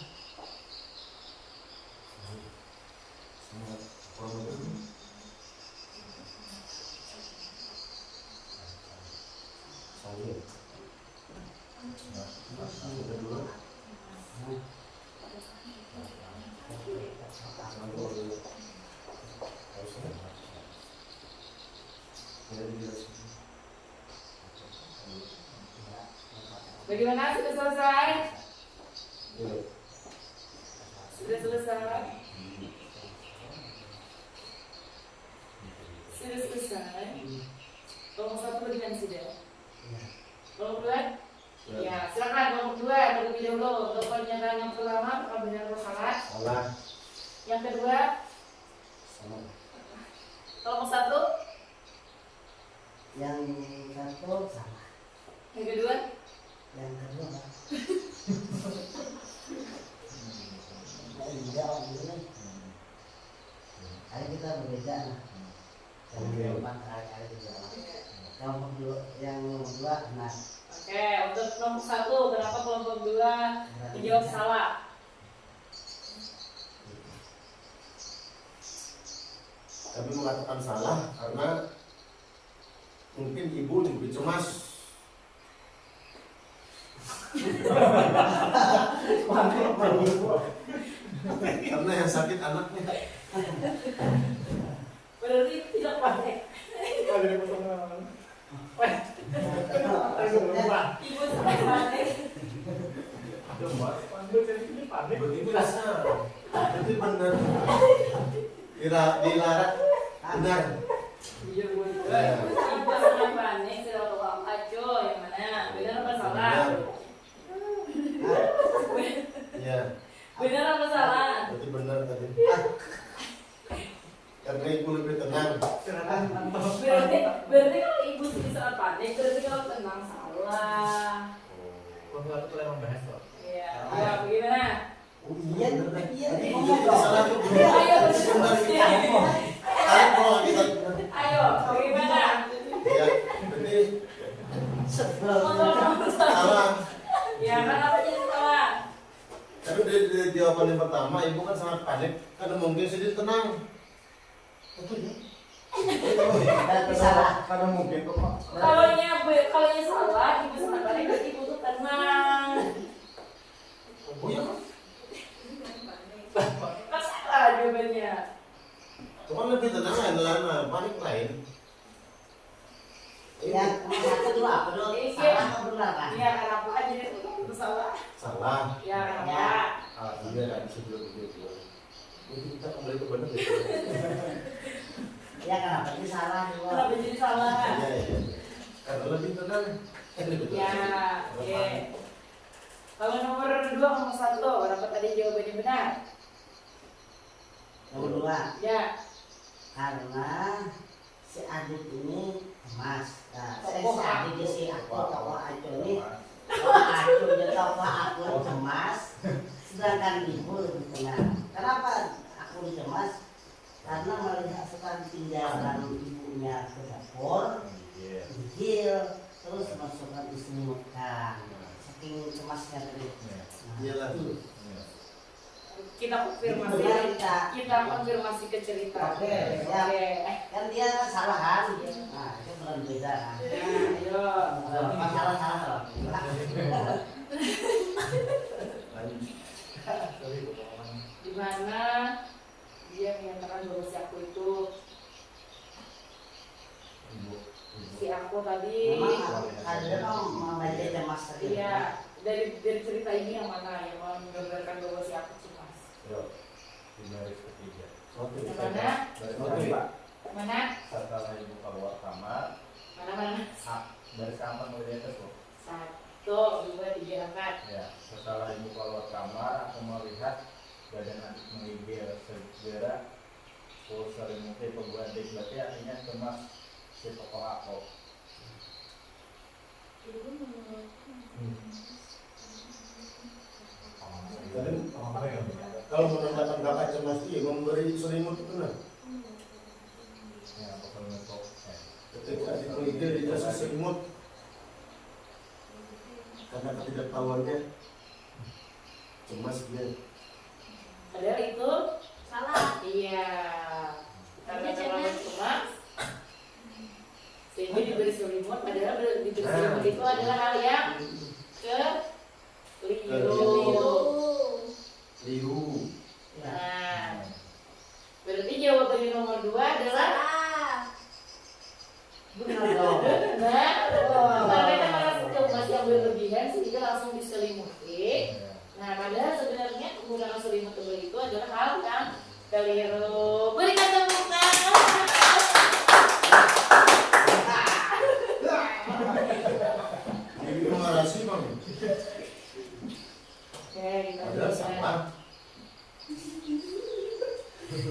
Bagaimana, sudah selesai? Sudah selesai? Sudah selesai? Kelompok 1 bagaimana sudah? Kelompok 2? Ya, silakan kelompok 2 terlebih dahulu. Untuk pernyataan yang pertama, apakah benar atau salah? Salah. Yang kedua, kelompok 1? Yang satu salah. Yang kedua? Yang kedua Pak. Jawab dulu nih. Hari kita berbeda nah. Yang keempat hari juga. Yang kedua benar. Oke, untuk kelompok 1, kenapa kelompok 2 menjawab salah? Kami mengatakan salah karena mungkin ibu lebih cemas. Karena yang sakit anaknya. Berarti tidak panik. Ibu sangat panik. Begitu rasa. Berarti benar. Dilarang benar. Iya, Bu. Ibu sangat panik sedang uang aco yang mana? Benar apa salah? Iya. Benar apa salah? Berarti benar tadi. Karena ibu lebih tenang. Berarti kalau ibu sedih saat panik, berarti kalau tenang salah. Kelompok 1 tuh emang bahas loh. Iya, ya bagaimana? Oh iya, iya. Jadi salah tuh belum. Ayo, Tarik bola kita. ayo, bagaimana? Ya, berarti Ngomong salah. ya, kenapa jadi salah? Tapi dari jawaban yang pertama, ibu kan sangat panik karena mungkin sedih tenang. Tapi salah. Karena mungkin kok. Kalau salah, ibu sangat panik, berarti ibu tuh tenang. Oh iya kan? Kan salah jawabannya. Cuma lebih tenang lain, panik lain. Yang satu dulu apa dulu? Salah atau benar kan? Iya, kenapa kan jadi itu salah? Salah. Ya, kenapa? Iya kan sebelum begitu. Jadi kita kembali ke benar gitu. Ya kenapa ini salah juga? Kenapa jadi salah? Iya iya. Karena lebih tenang. Ya, oke. Kalau nomor 2, nomor 1, kenapa tadi jawabannya benar? Yang kedua, Ya, karena si Adit ini emas. Nah, si Tokoh Adit aku. si aku, tokoh aku ini, tokoh aku jadi tokoh aku cemas, sedangkan ibu lebih tenang. Kenapa aku cemas? Karena melihat sekali tinggalan ibunya ke dapur, gigil, terus masukkan disemutkan. Saking cemasnya tadi. Iya lah. kita konfirmasi. Kita konfirmasi ke cerita. Oke, siap. Kan dia salah kan? Nah, itu belum beda kan? Nah, ayo. Salah. Di mana dia menyatakan bahwa si aku itu si aku tadi. Memang ada kan membaca cemas tadi. Iya, dari cerita ini yang mana yang menggambarkan bahwa si aku cemas. Di baris ketiga. Yang mana? Mana? Setelah ibu keluar kamar, Mana? dari kamar mulai atas loh. 1, 2, 3, angkat. Ya, setelah ibu keluar kamar, aku melihat badan adik menggigil segera sering mungkin pembuat adik, berarti artinya cemas si tokoh aku. Kalau menandakan kakak cemas itu memberi selimut itu nah. Ya, pokoknya untuk Ketika adik menggigil dikasih selimut karena ketidaktahuannya cemas dia. Padahal itu Salah. iya. Karena Iya, terlalu Cen. cemas sehingga diberi selimut, padahal diberi selimut itu adalah hal yang keliru. Liru. Nah, berarti jawaban nomor 2 adalah Salah. Benar dong. benar. Karena merasa cemas yang berlebihan sehingga langsung diselimuti. Nah, padahal sebenarnya penggunaan selimut tebal itu adalah hal yang keliru. Berikan tepuk tangan. Ini narasi bang. Oke, kita Padahal sama.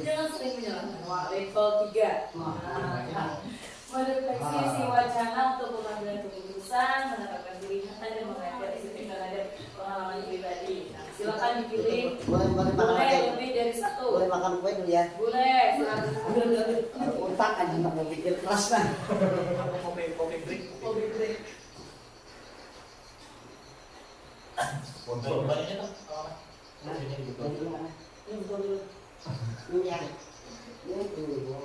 jangan sering menyalahkan. Wah, level 3. Nah, merefleksi isi wacana untuk pengambilan keputusan, menetapkan pilihan dan mengajar isi terhadap pengalaman pribadi. Nah, silakan dipilih. Boleh makan Boleh kue. lebih dari 1. Boleh makan kue dulu ya. Boleh. Silakan. Otak aja nggak mau pikir keras kan. kopi break. Kopi break. Untuk banyak tuh kalau ini gitu. Ini gimana? Ini betul dulu. Ini ya. Ini dulu.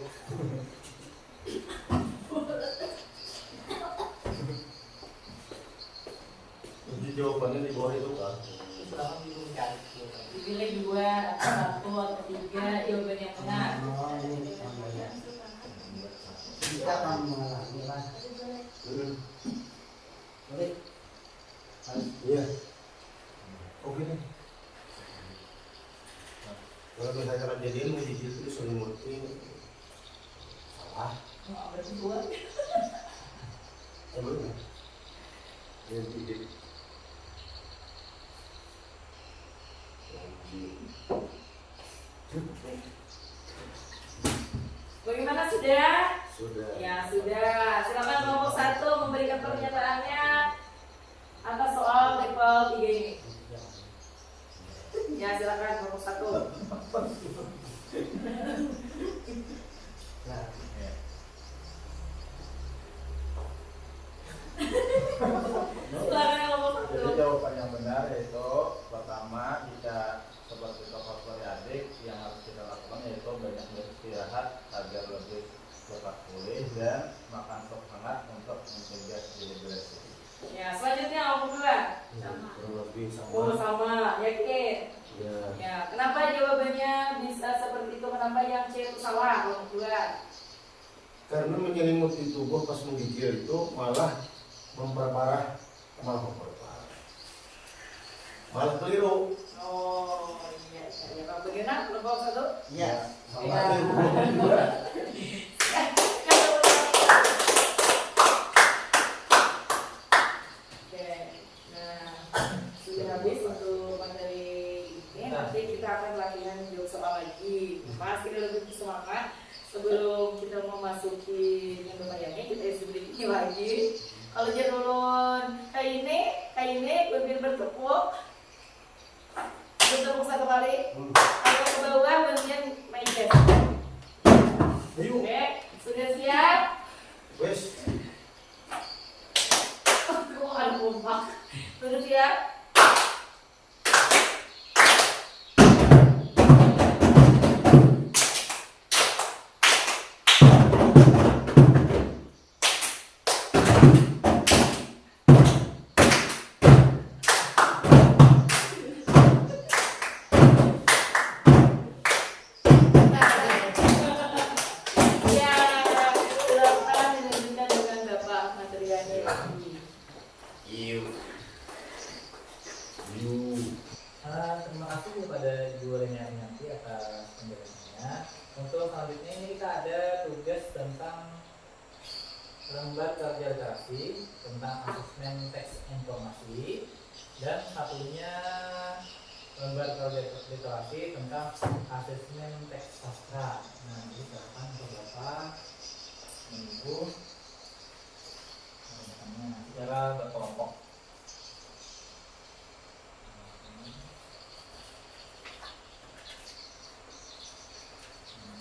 Jadi jawabannya di bawah itu kan. Dipilih 2 atau 1 atau 3 jawaban yang benar. Oh, ini sama ya. Kita akan mengalami lah. Boleh. Iya. Oke deh. Kalau misalnya jadian menggigil itu selimut ini salah. Oh, berarti 2. Belum ya? Yang gigil. Bagaimana sudah? Sudah. Ya sudah. Silakan kelompok 1 memberikan pernyataannya atas soal level 3 ini. Ya silakan kelompok 1. Silakan kelompok 1. Jadi jawaban yang benar yaitu pertama, jika seperti tokoh story adik, yang harus kita lakukan yaitu banyak beristirahat agar lebih cepat pulih dan makan sop hangat untuk mencegah dehidrasi. Ya selanjutnya kelompok 2. Kurang lebih sama. Oh sama, yakin. Ya. Ya, kenapa jawabannya bisa seperti itu? Kenapa yang C itu salah? Kelompok 2. Karena menyelimuti tubuh pas menggigil itu malah memperparah, malah keliru. Oh iya, ya. Kalau bagaimana kelompok 1? Iya. Malah Ya. keliru. Oke, nah sudah habis untuk materi ini. Nanti kita akan latihan jawab soal lagi. Mas, kita lebih semangat. Sebelum kita memasuki yang lumayannya, kita isi sedikit lagi. Kalau jadulun kayak ini bibir bertepuk 1 kali. Kalau ke bawah bagian meja. Ayo. Oke, sudah siap? Wes. Kok ada kompak? Sudah siap? Ya, silakan dilanjutkan dengan Bapak materialnya lagi. Iu. Terima kasih kepada Ibu Leniarti atas penjelasannya. Untuk selanjutnya ini kita ada tugas tentang lembar kerja literasi tentang asesmen teks informasi, dan satunya lembar literasi tentang asesmen teks sastra. Nah, jadi silakan beberapa minggu secara berkelompok.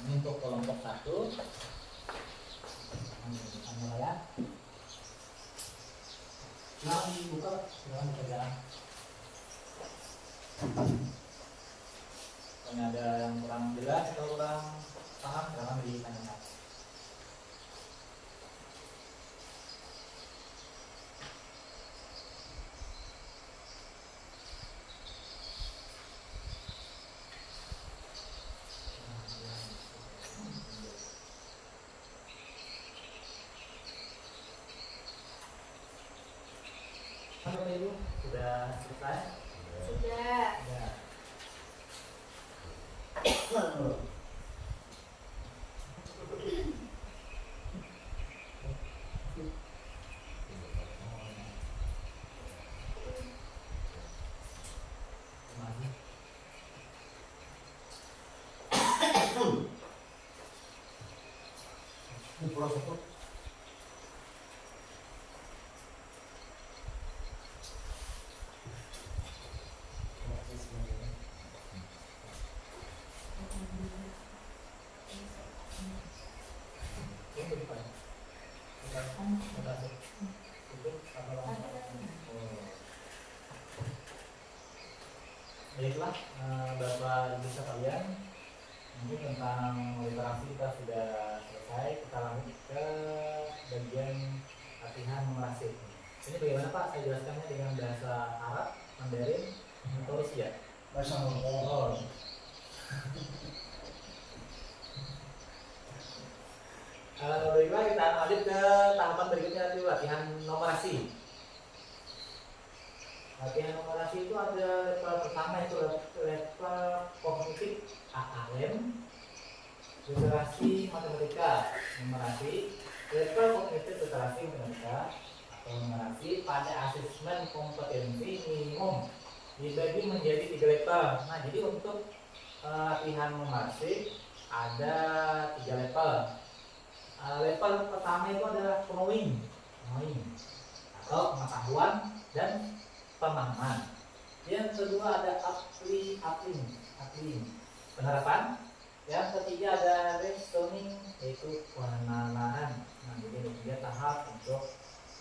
Ini untuk kelompok 1. Ya. Nah, dibuka dengan kerjaan. Kalau ada yang kurang jelas atau kurang paham, silahkan ditanyakan. Halo Ibu, sudah selesai? Sudah. Ya. Baiklah, Bapak Ibu sekalian, mungkin tentang literasi kita sudah selesai. Kita lanjut ke bagian latihan numerasi. Ini bagaimana Pak? Saya jelaskannya dengan bahasa Arab, Mandarin, atau Rusia? Bahasa Oh. Baiklah, kita lanjut ke tahapan berikutnya, yaitu latihan numerasi. Latihan numerasi itu ada level pertama, itu level kognitif AAM, literasi matematika numerasi, level kognitif literasi matematika atau numerasi pada asesmen kompetensi minimum dibagi menjadi 3 level. Nah, jadi untuk latihan numerasi ada 3 level. Level pertama itu adalah knowing atau pengetahuan dan pemahaman. Yang kedua ada applying, penerapan. Yang ketiga ada reasoning, yaitu penalaran. Nah, jadi ada 3 tahap untuk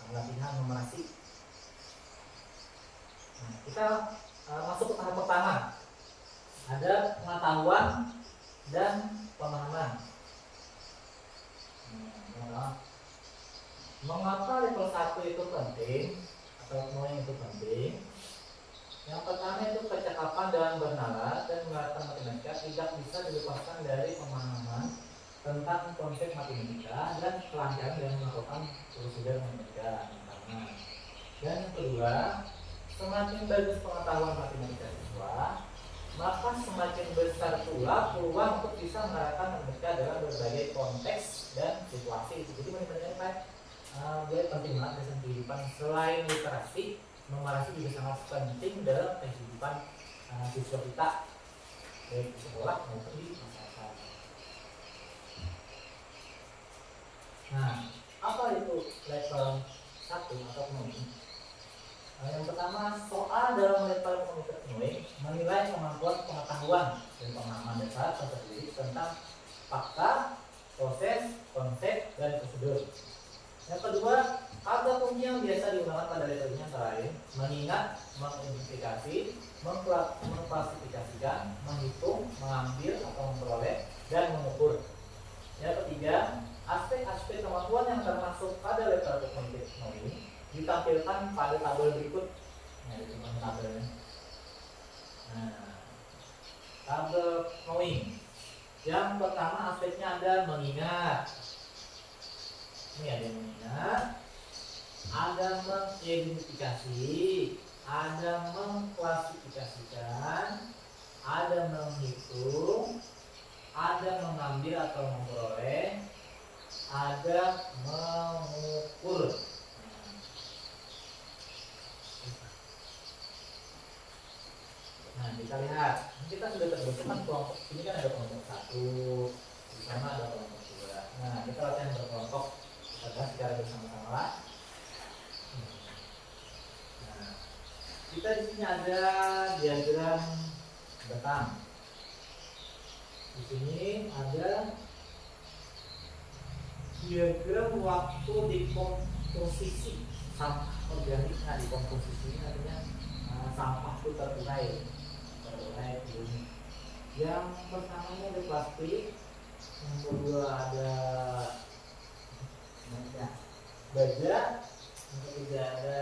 latihan numerasi. Nah, kita masuk ke tahap pertama. Ada pengetahuan dan pemahaman. Mengapa level 1 itu penting atau knowing itu penting? Yang pertama itu percakapan dalam bernalar dan menggunakan matematika tidak bisa dilepaskan dari pemahaman tentang konsep matematika dan kelancaran dalam melakukan prosedur matematika. Dan yang kedua, semakin bagus pengetahuan matematika siswa, maka semakin besar pula peluang untuk bisa menerapkan matematika dalam berbagai konteks dan situasi. Jadi menurut dia penting banget dalam kehidupan. Selain literasi, numerasi juga sangat penting dalam kehidupan siswa kita, baik di sekolah maupun di masyarakat. Nah, apa itu level 1 atau knowing? Yang pertama, soal dalam level kognitif knowing menilai kemampuan pengetahuan dan pemahaman dasar tersebut tentang fakta, proses, konsep, dan prosedur. Yang kedua, ada kunci yang biasa digunakan pada level ini antara lain mengingat, mengidentifikasi, mengklasifikasikan, menghitung, mengambil atau memperoleh, dan mengukur. Yang ketiga, aspek-aspek kemampuan yang termasuk pada level kognitif knowing ditampilkan pada tabel berikut. Nah, ini tabelnya. Nah, tabel knowing. Yang pertama aspeknya ada mengingat. Ini ada yang mengingat, ada mengidentifikasi, ada mengklasifikasikan, ada menghitung, ada mengambil atau memperoleh, ada mengukur. Nah, kita lihat, kita sudah terbentuk kan kelompok. Ini kan ada kelompok 1, di sana ada kelompok 2. Nah, kita latihan berkelompok. Kita bahas secara bersama-sama lah. Nah, kita di sini ada diagram betang. Di sini ada diagram waktu dekomposisi sampah organik. Nah, dekomposisi ini artinya sampah itu terurai di bumi. Yang pertamanya ada plastik, yang kedua ada baja, yang ketiga ada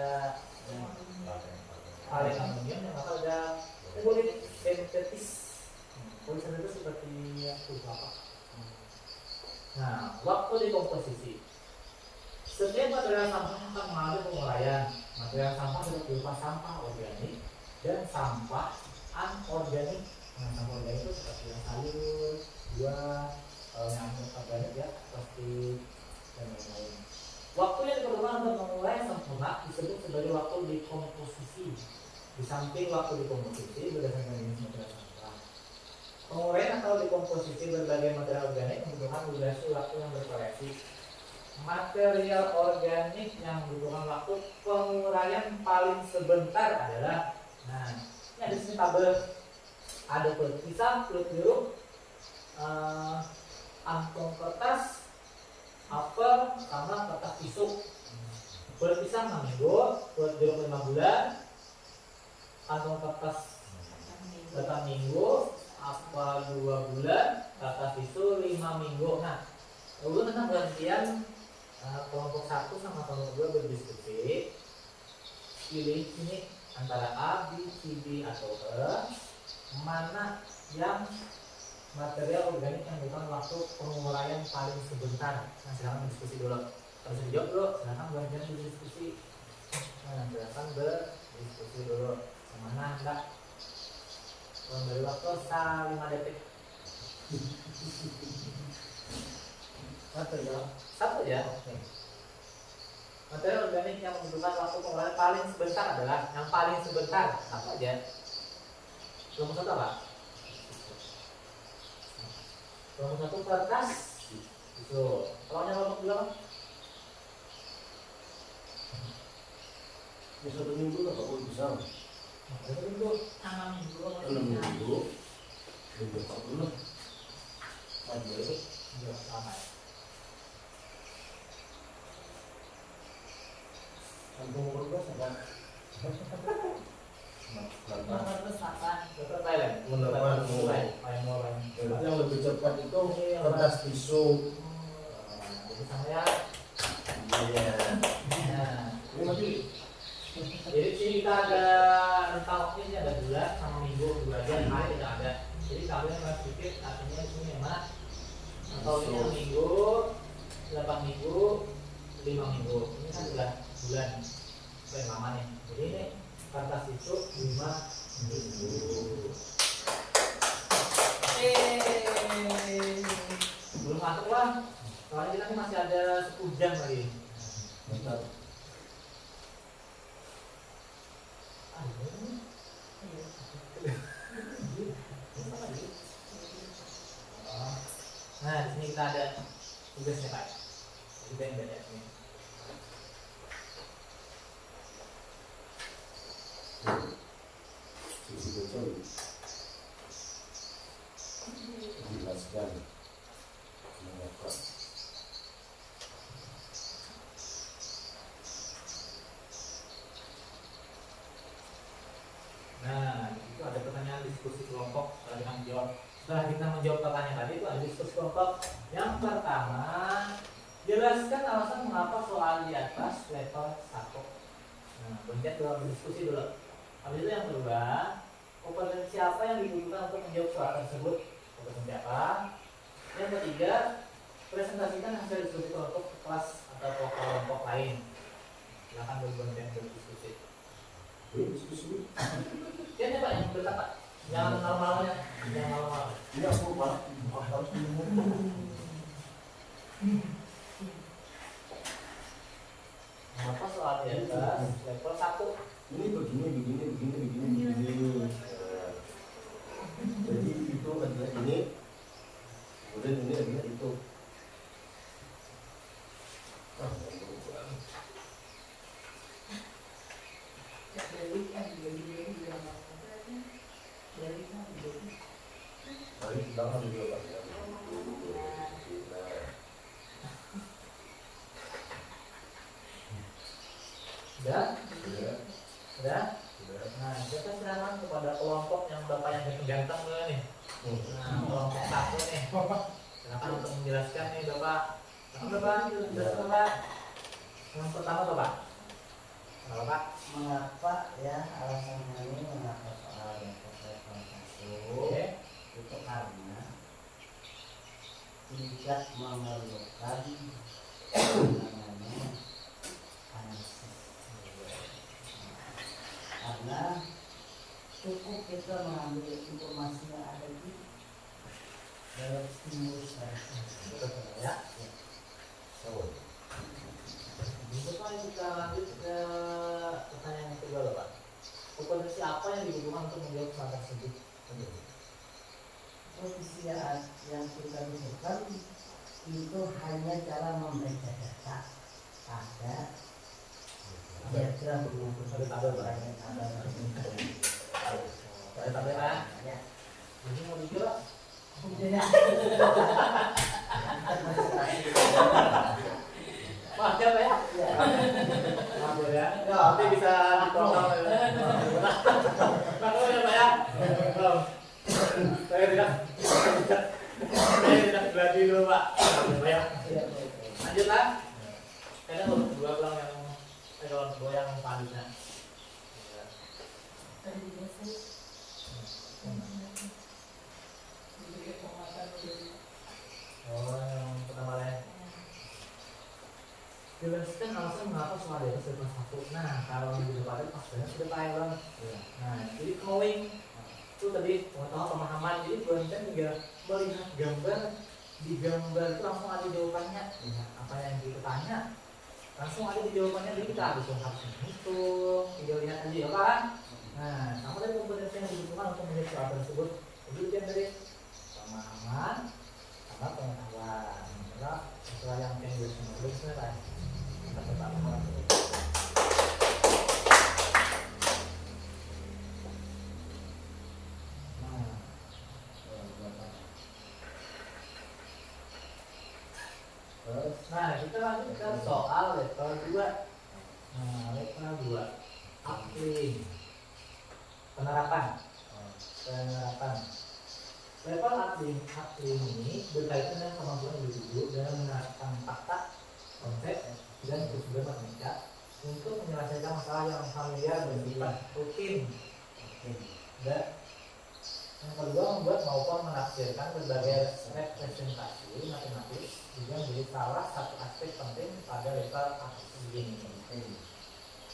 aluminium, yang keempat ada kulit sintetis. Kulit sintetis seperti apa? Nah, waktu dekomposisi. Setiap material sampah akan mengalami penguraian. Material sampah dapat berupa sampah organik dan sampah anorganik. Nah, sampah organik itu seperti yang sayur, buah, yang organik ya, plastik dan lain-lain. Waktu yang diperlukan untuk mengurai sempurna disebut sebagai waktu dekomposisi. Di samping waktu dekomposisi berdasarkan jenis material sampah. Penguraian atau dekomposisi berbagai material organik membutuhkan durasi waktu yang bervariasi. Material organik yang membutuhkan waktu penguraian paling sebentar adalah, nah, ini ada sini tabel, ada kulit pisang, kulit jeruk, kantong kertas, apel, sama kertas tisu. Kulit pisang 6 minggu, kulit jeruk 5 bulan, kantong kertas 8 minggu, apel 2 bulan, kertas tisu 5 minggu. Nah, lalu tentang pengertian kelompok 1 sama kelompok 2 berdiskusi. Pilih ini antara A, B, C, D atau E, mana yang material organik yang bukan waktu penguraian paling sebentar. Nah, silahkan diskusi dulu. Harus dijawab dulu, silahkan belajar berdiskusi. Nah, silahkan berdiskusi dulu. Mana enggak? Memberi waktu 5 detik. Satu ya. Oke. Material organik yang membutuhkan waktu penguraian paling sebentar adalah yang paling sebentar. Apa aja? Kelompok 1 apa? Kelompok 1 kertas. Itu. Kalau yang kelompok 2 apa? Ya 1 minggu lah kalau bisa. 1 minggu. 6 minggu. 6 minggu. Minggu 10. Aja itu. Iya, sama ya. Kampung berubah sedang. Nomor 8. Tetap Thailand. Yang lebih cepat itu kertas tisu. Jadi sama ya. Iya. Nah, Ini mati. jadi sini kita ada rentang waktunya ada bulan sama minggu, 2 jam, hari tidak ada. Jadi kalian harus sedikit, artinya di sini emak. Atau ini minggu, 8 minggu, 5 minggu. Ini kan sudah bulan, sudah lama nih. Jadi ini kertas itu 5 minggu. Belum masuk lah. Soalnya kita masih ada 10 jam lagi. Mantap. Nah, di sini kita ada tugasnya Pak. Kita yang beda sini. Sisi bocor. Jelaskan. Mengapa? Nah, di situ ada pertanyaan diskusi kelompok. Setelah kita menjawab, pertanyaan tadi itu ada diskusi kelompok. Yang pertama, jelaskan alasan mengapa soal di atas level 1. Nah, pencet dulu, berdiskusi dulu. Habis itu yang kedua, kompetensi apa yang dibutuhkan untuk menjawab soal tersebut? Kompetensi apa? Yang ketiga, presentasikan hasil diskusi kelompok ke kelas atau kelompok lain. Silakan berbantuan berdiskusi. Diskusi. Ya Pak, yang dekat Pak. Jangan malam-malamnya, jangan malam-malam. Ini aku Pak. Harus minum. Mengapa soal di atas level 1? Ini begini. juga Pak ya. Sudah? Sudah. Sudah? Sudah. Nah, kita silakan kepada kelompok yang bapak yang ganteng dulu nih. Nah, kelompok satu nih. Silakan untuk menjelaskan nih bapak. Silakan bapak, jelaskan bapak. Yang pertama bapak. Nah, bapak. Mengapa ya alasannya ini mengapa soal yang satu Oke. itu karena tidak memerlukan namanya analisis. Karena cukup kita mengambil informasi yang ada di dalam stimulus Ya. Bapak kita lanjut ke pertanyaan yang kedua bapak. Kompetensi apa yang dibutuhkan untuk menjawab soal tersebut? posisi yang kita butuhkan itu hanya cara membaca data ada diagram Ada tabel Pak. Ada tabel ya. ya. Ini mau dicoba? Ya. Wah, siapa ya? Ya. Maaf ya. Nanti bisa dipotong. Makasih ya Pak ya. Saya tidak berani dulu Pak. Pak ya. Lanjutlah. Kayaknya kalau dua pulang yang kalau dua yang selanjutnya. Oh, yang pertama ya. Jelaskan alasan mengapa soal itu sudah kelas 1. Nah, kalau yang di depan itu pas banget sudah tahu kan. Nah, jadi knowing itu tadi pengetahuan pemahaman. Jadi konten tinggal melihat gambar, di gambar itu langsung ada jawabannya. Apa yang kita tanya langsung ada di jawabannya. Jadi kita harus hitung, tinggal lihat aja ya kan. Nah, sama tadi kompetensi yang dibutuhkan untuk menjadi soal tersebut. Jadi itu yang dari pemahaman sama pengetahuan. Adalah sesuai yang tulisnya kan. Kita pertama. Nah, kita lanjut ke soal level 2. Nah, level 2 Applying. Penerapan. Level applying ini berkaitan dengan kemampuan individu dalam menerapkan fakta, konsep, dan prosedur matematika untuk menyelesaikan masalah yang familiar dan bersifat rutin. Dan yang kedua, membuat maupun menafsirkan berbagai representasi matematis juga menjadi salah satu aspek penting pada level applying ini.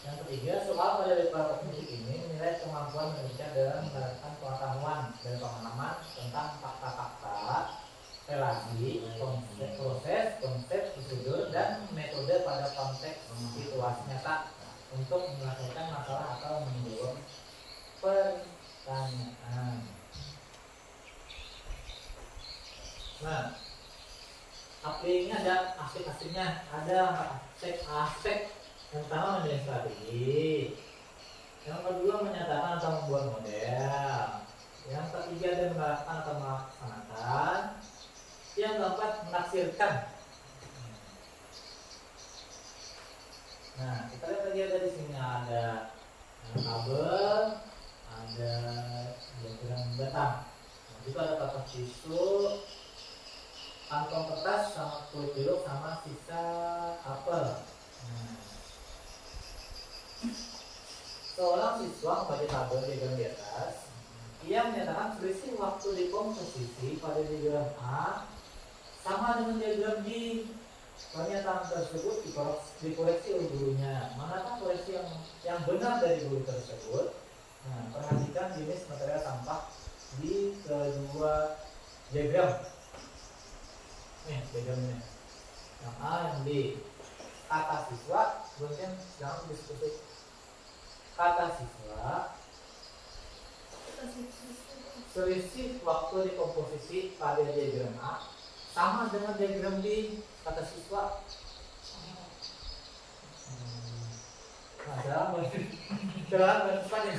Yang ketiga, soal pada level kognitif ini menilai kemampuan manusia dalam menerapkan pengetahuan dan pemahaman tentang fakta-fakta, relasi, konsep, proses, konsep, prosedur, dan metode pada konteks situasi nyata untuk menyelesaikan masalah atau menjawab pertanyaan. Nah, applying ini ada aspek-aspeknya, ada aspek. Yang pertama menilai strategi, yang kedua menyatakan atau membuat model, yang ketiga dan menerapkan atau melaksanakan, yang keempat menafsirkan. Nah, kita lihat lagi ada di sini ada tabel, ada diagram batang, juga ada kertas tisu, kantong kertas sama kulit jeruk sama sisa apel. Seorang siswa membaca tabel diagram di atas. Ia menyatakan selisih waktu di komposisi pada diagram A sama dengan diagram B. Pernyataan tersebut dikoreksi oleh gurunya. Manakah koreksi yang benar dari guru tersebut? Nah, perhatikan jenis material sampah di kedua diagram. Nih diagramnya. Yang A, yang B. Kata siswa, kemudian jangan diskusi. Kata siswa, selisih waktu di komposisi pada diagram A sama dengan diagram B. Kata siswa. Nah, jalan berdepan ya.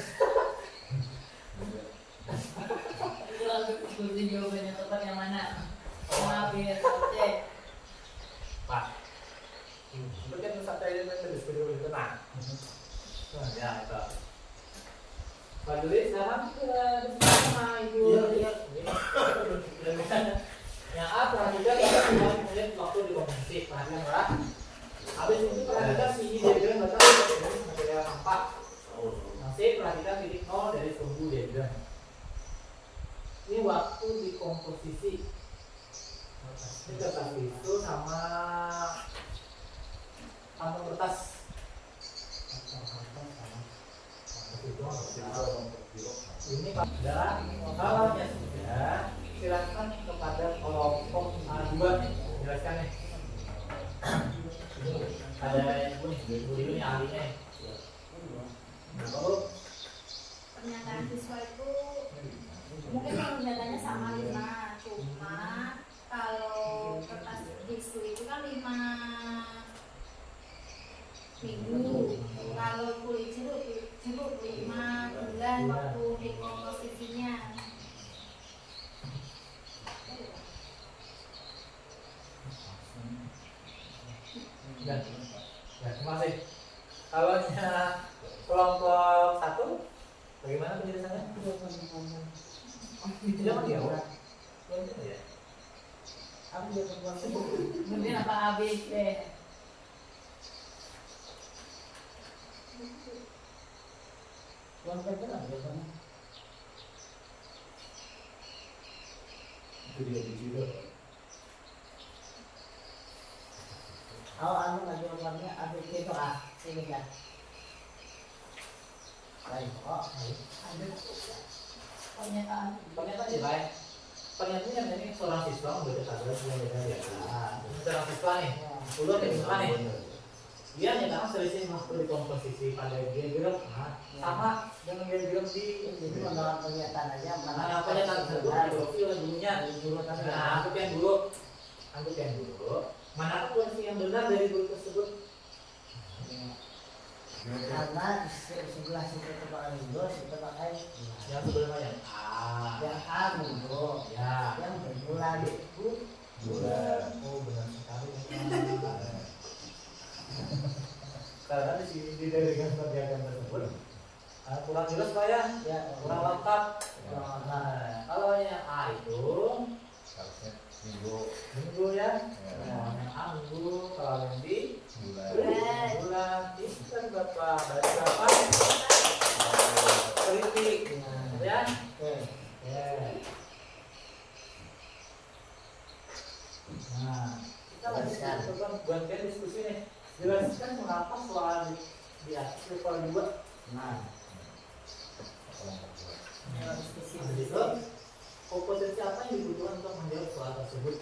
untuk diskusi jawabannya tepat yang mana? A, B, atau C? Pak. Itu kan sampai itu diskusi itu tenang. Ya itu. Pak Dwi sekarang diskusi sama Ibu. Iya. Yang A perhatikan kemudian waktu di kompetisi, perhatikan ya. Habis itu perhatikan sini diagram batas dari material sampah. Yang C perhatikan titik 0 dari sumbu diagram. Ini waktu di komposisi. Ini kertas itu sama kantong kertas. Ini pada kalau sudah silakan kepada kelompok A2 jelaskan nih. Ada ibu ini ahlinya. Pernyataan siswa itu mungkin pernyataannya sama 5, cuma kalau kertas tisu itu kan 5 minggu, kalau kulit jeruk 5 bulan waktu dekomposisinya. Ya, terima kasih. Kalau kelompok 1 bagaimana penjelasannya? Jangan jawab. Ya. Kemudian apa A, B, C? Itu dia di situ. Oh, anu nggak jawabannya ABC itu A, ini ya. Baik, oh, Ada pernyataan. Pernyataan di lain. Pernyataannya ini seorang siswa membaca tabel dengan ya. Seorang siswa nih, ulur yang siswa nih. Dia nyatakan selisih waktu di komposisi pada diagram sama dengan diagram di. jadi menolak pernyataan aja. Nah, pernyataan tersebut diadopsi oleh gurunya. Nah, anggap yang dulu. Manakah posisi yang benar dari guru tersebut? Karena di sebelah situ pakai Windows, kita pakai Yang sebelumnya yang A. yang A dulu, Ya. yang berbulan itu Bulan. Oh, benar sekali. Karena di sini di dengan diagram tersebut kurang jelas Pak ya, ya kurang lengkap. kurang lengkap. Nah, kalau yang A itu Harusnya minggu. minggu ya. Nah, yang A minggu, kalau yang B Bulan. bulan. Ini kan Bapak baca apa? Politik. Ya. Oke. Ya. Nah, kita lanjutkan buat kalian diskusi nih. Jelaskan mengapa soal di atas level 2. Nah, Diskusi. Nah, itu komposisi apa yang dibutuhkan untuk menjawab soal tersebut?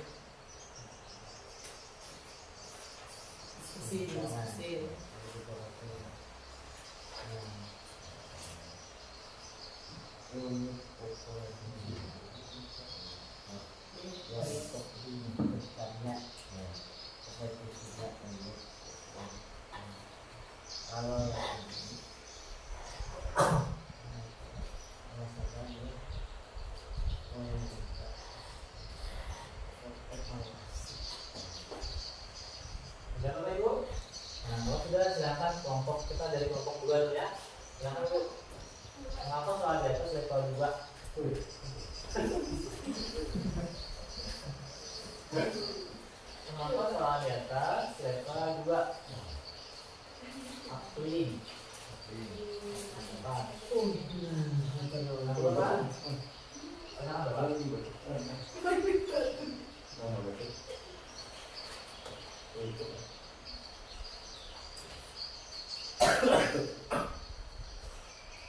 Diskusi. Sudah Bapak Ibu? Nah, kalau sudah silakan kelompok kita dari kelompok 2 dulu ya. Silakan Bu. Mengapa soal di atas level 2? Mengapa soal di atas level 2? Aktuin. Nah, Bapak. Kenapa Bapak?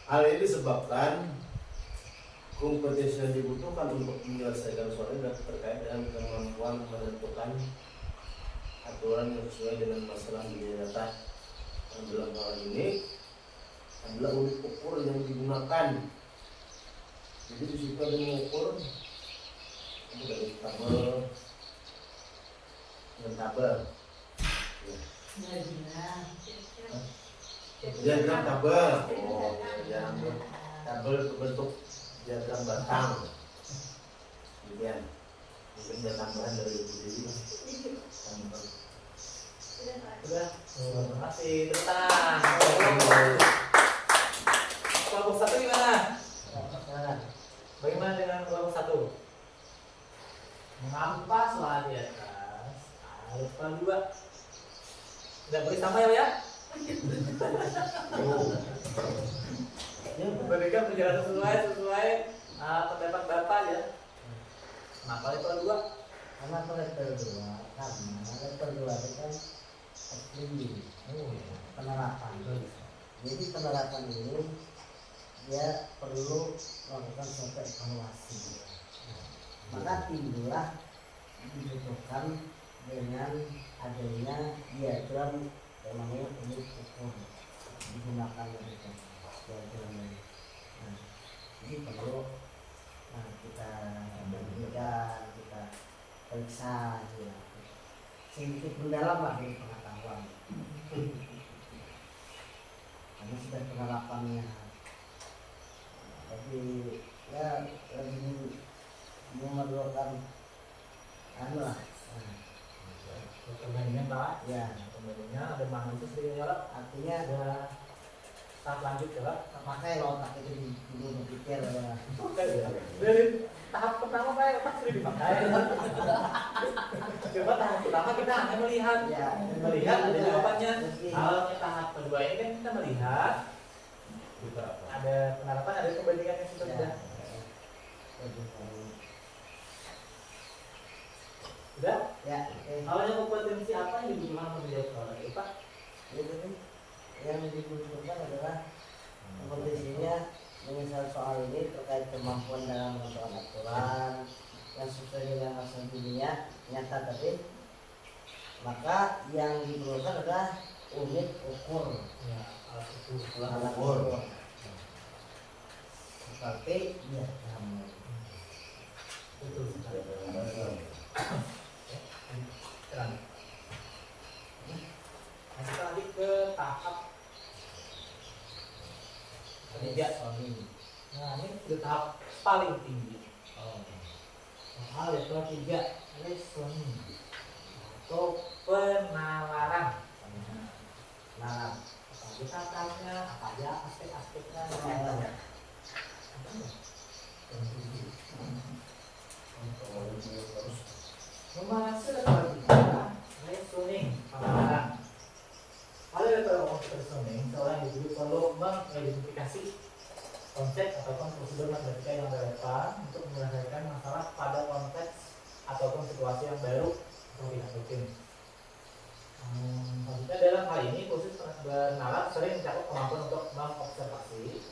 Hal ini disebabkan kompetisi yang dibutuhkan untuk menyelesaikan soal ini terkait dengan kemampuan menentukan aturan yang sesuai dengan masalah dunia nyata. Dan dalam hal ini adalah unit ukur yang digunakan. Jadi di situ ada mengukur itu dari tabel dan tabel. Diagram tabel. Oh, diagram tabel berbentuk diagram batang. Kemudian mungkin ada tambahan dari Ibu Dewi. Sudah Pak. Sudah. Terima kasih. Tepuk tangan. Kelompok 1 gimana? Bagaimana dengan kelompok 1? Mengapa soal di atas? Alfa 2. Tidak boleh sama ya? Berikan penjelasan sesuai pendapat Bapak ya. Kenapa level 2? Karena level 2, karena level 2 itu kan penerapan. Jadi penerapan ini dia perlu melakukan suatu evaluasi. Maka timbullah dibutuhkan dengan adanya diagram yang namanya unit ukur digunakan itu diagram ini. Nah, ini perlu kita bandingkan, kita periksa ya. Sedikit mendalam lah dari pengetahuan. Karena sudah penerapannya. Tapi ya lebih memerlukan anu lah. Perbandingan Pak. Ya, Perbandingan ada mana itu sering ya? artinya Ada tahap lanjut ya Pak. makanya otak itu dulu berpikir ya. Dari tahap pertama Pak sering dipakai. Coba tahap pertama kita hanya melihat ada jawabannya. Kalau yang tahap kedua ini kan kita melihat ada penerapan, ada perbandingan yang sudah. Sudah? Ya, Awalnya kompetensi apa yang dibutuhkan untuk menjawab soal itu Pak? itu yang dibutuhkan adalah kompetisinya menyelesaikan soal ini terkait kemampuan dalam menentukan aturan yang sesuai dengan asal dunia nyata tadi. Maka yang diperlukan adalah unit ukur. Ya, alat ukur. Alat ukur. Seperti diagram. Betul sekali. Terang. Nah, kita lanjut ke tahap ketiga. Nah, ini sudah tahap paling tinggi. Soal level 3, reasoning atau penalaran. Nah, apa aja katanya, apa aja aspek-aspeknya, Memahami level 3, reasoning, penalaran. Pada level reasoning, seorang individu perlu mengidentifikasi konsep ataupun prosedur matematika yang relevan untuk menyelesaikan masalah pada konteks ataupun situasi yang baru atau tidak rutin. Maksudnya dalam hal ini proses bernalar sering mencakup kemampuan untuk mengobservasi,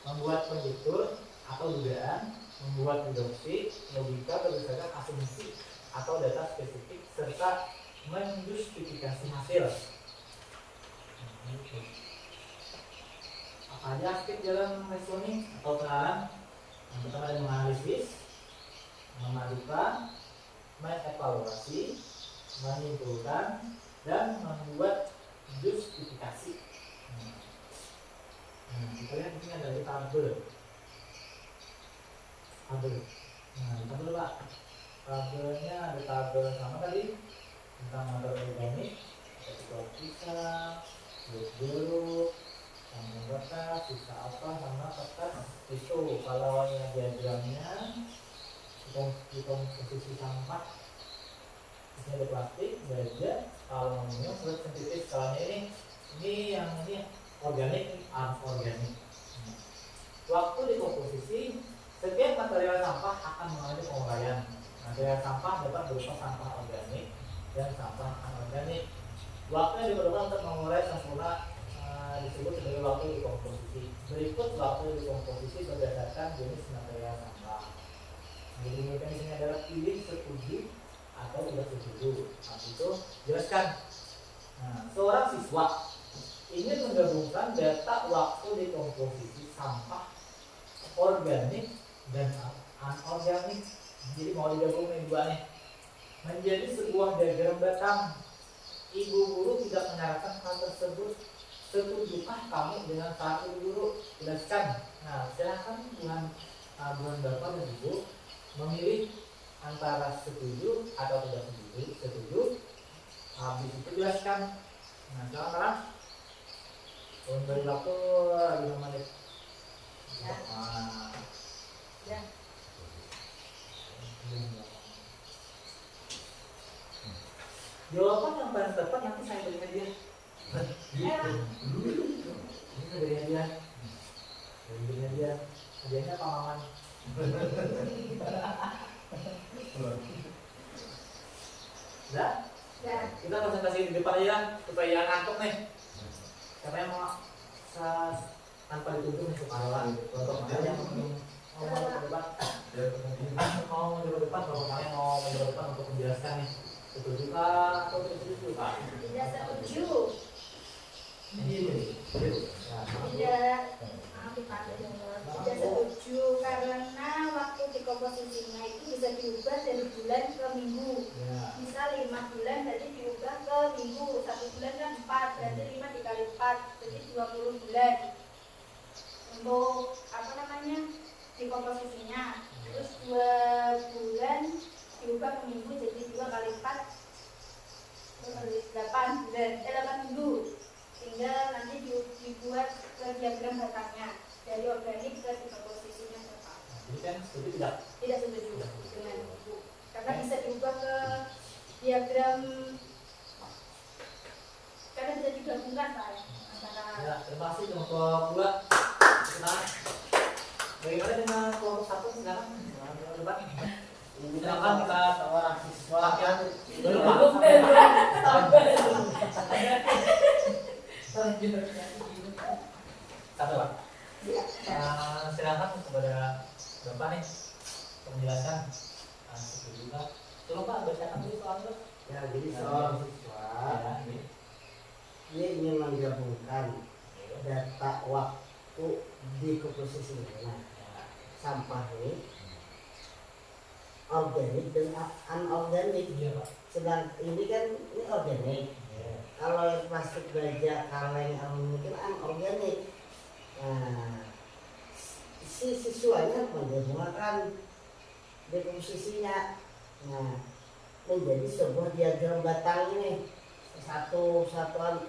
membuat konjektur atau dugaan, membuat deduksi, logika berdasarkan asumsi atau data spesifik serta menjustifikasi hasil. Apa aja aspek dalam reasoning atau penalaran? Yang pertama ada menganalisis, memadukan, mengevaluasi, menyimpulkan, dan membuat justifikasi. Kita lihat di sini ada tabel. Nah, tabel Pak. Tabelnya ada tabel sama tadi tentang materi organik, ketika pisah, jeruk, sama batas, sisa apa sama kertas itu. Kalau yang diagramnya di komposisi sampah, ini ada plastik, baja, aluminium, terus sensitif. Skalanya ini yang ini organik, anorganik. Waktu di komposisi, setiap material sampah akan mengalami penguraian. Material sampah dapat berupa sampah organik dan sampah anorganik. Waktu yang diperlukan untuk mengurai sempurna disebut sebagai waktu dekomposisi. Berikut waktu dekomposisi berdasarkan jenis material sampah. Jadi ini di sini adalah pilih setuju atau tidak setuju. Nah, itu jelaskan. Nah, seorang siswa ingin menggabungkan data waktu dekomposisi sampah organik dan anorganik. Jadi mau digabungin dua nih menjadi sebuah diagram batang. Ibu guru tidak menyarankan hal tersebut. Setujukah kamu dengan saat ibu guru? Jelaskan. Nah, silakan Tuhan Bapak dan Ibu memilih antara setuju atau tidak setuju, habis itu jelaskan. Nah sekarang beri waktu 5 menit. Ya. Nah, Ya. jawaban yang paling tepat nanti saya beri hadiah. Ini saya beri hadiah. Beri hadiah. Hadiahnya Pak Maman. Udah? Ya. Kita konsentrasi di depan aja supaya jangan ngantuk nih. Siapa yang mau tanpa dituntut masuk arah untuk mana yang mau ke depan? Mau ke depan, kalau kalian mau ke depan untuk menjelaskan nih. Setuju kah atau tidak setuju kah? Tidak setuju. Ya. Tidak setuju karena waktu di komposisinya itu bisa diubah dari bulan ke minggu. Ya. Misal 5 bulan jadi diubah ke minggu, 1 bulan kan 4, berarti 5 dikali 4 jadi 20 bulan untuk apa namanya di komposisinya. Terus 2 bulan diubah ke minggu jadi 2 kali 4 8 bulan, 8 minggu. Tinggal nanti dibuat ke diagram batangnya dari organik ke komposisinya berapa. Jadi kan setuju tidak? Tidak setuju dengan ibu karena bisa diubah ke diagram, karena bisa digabungkan Pak antara. Ya, terima kasih untuk dua. Nah, bagaimana dengan kelompok satu sekarang? Depan. Silakan kita seorang siswa yang belum satu Pak. Silakan kepada Bapak nih untuk menjelaskan setuju nggak? Tolong Pak bacakan dulu soalnya. Ya, jadi seorang siswa dia ingin menggabungkan data waktu di komposisi ini. Nah, sampah ini organik dan anorganik. Iya Pak. Sedang ini kan ini organik. Kalau yang plastik baja, kaleng, aluminium itu anorganik. Nah, si siswanya menggabungkan dekomposisinya. Nah, menjadi sebuah diagram batang ini satuan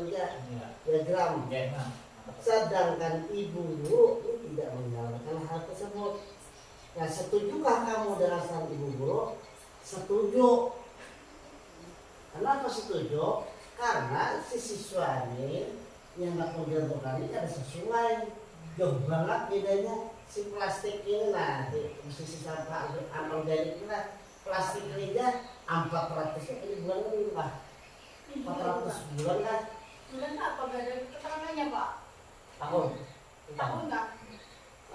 meja diagram. Nah. Sedangkan ibu guru ini tidak menjalankan hal tersebut. Nah, setujukah kamu dengan saran ibu guru? Setuju. Kenapa setuju? Karena si siswa ini yang nggak menggabungkan ini ada sesuai, jauh banget bedanya. Si plastik ini, nah di sisi sampah anorganik ini lah, plastik ini aja 400 ini bulan ini lah, 400 bulan kan? Bulan apa gak ada keterangannya Pak? Tahun. Tahun nggak?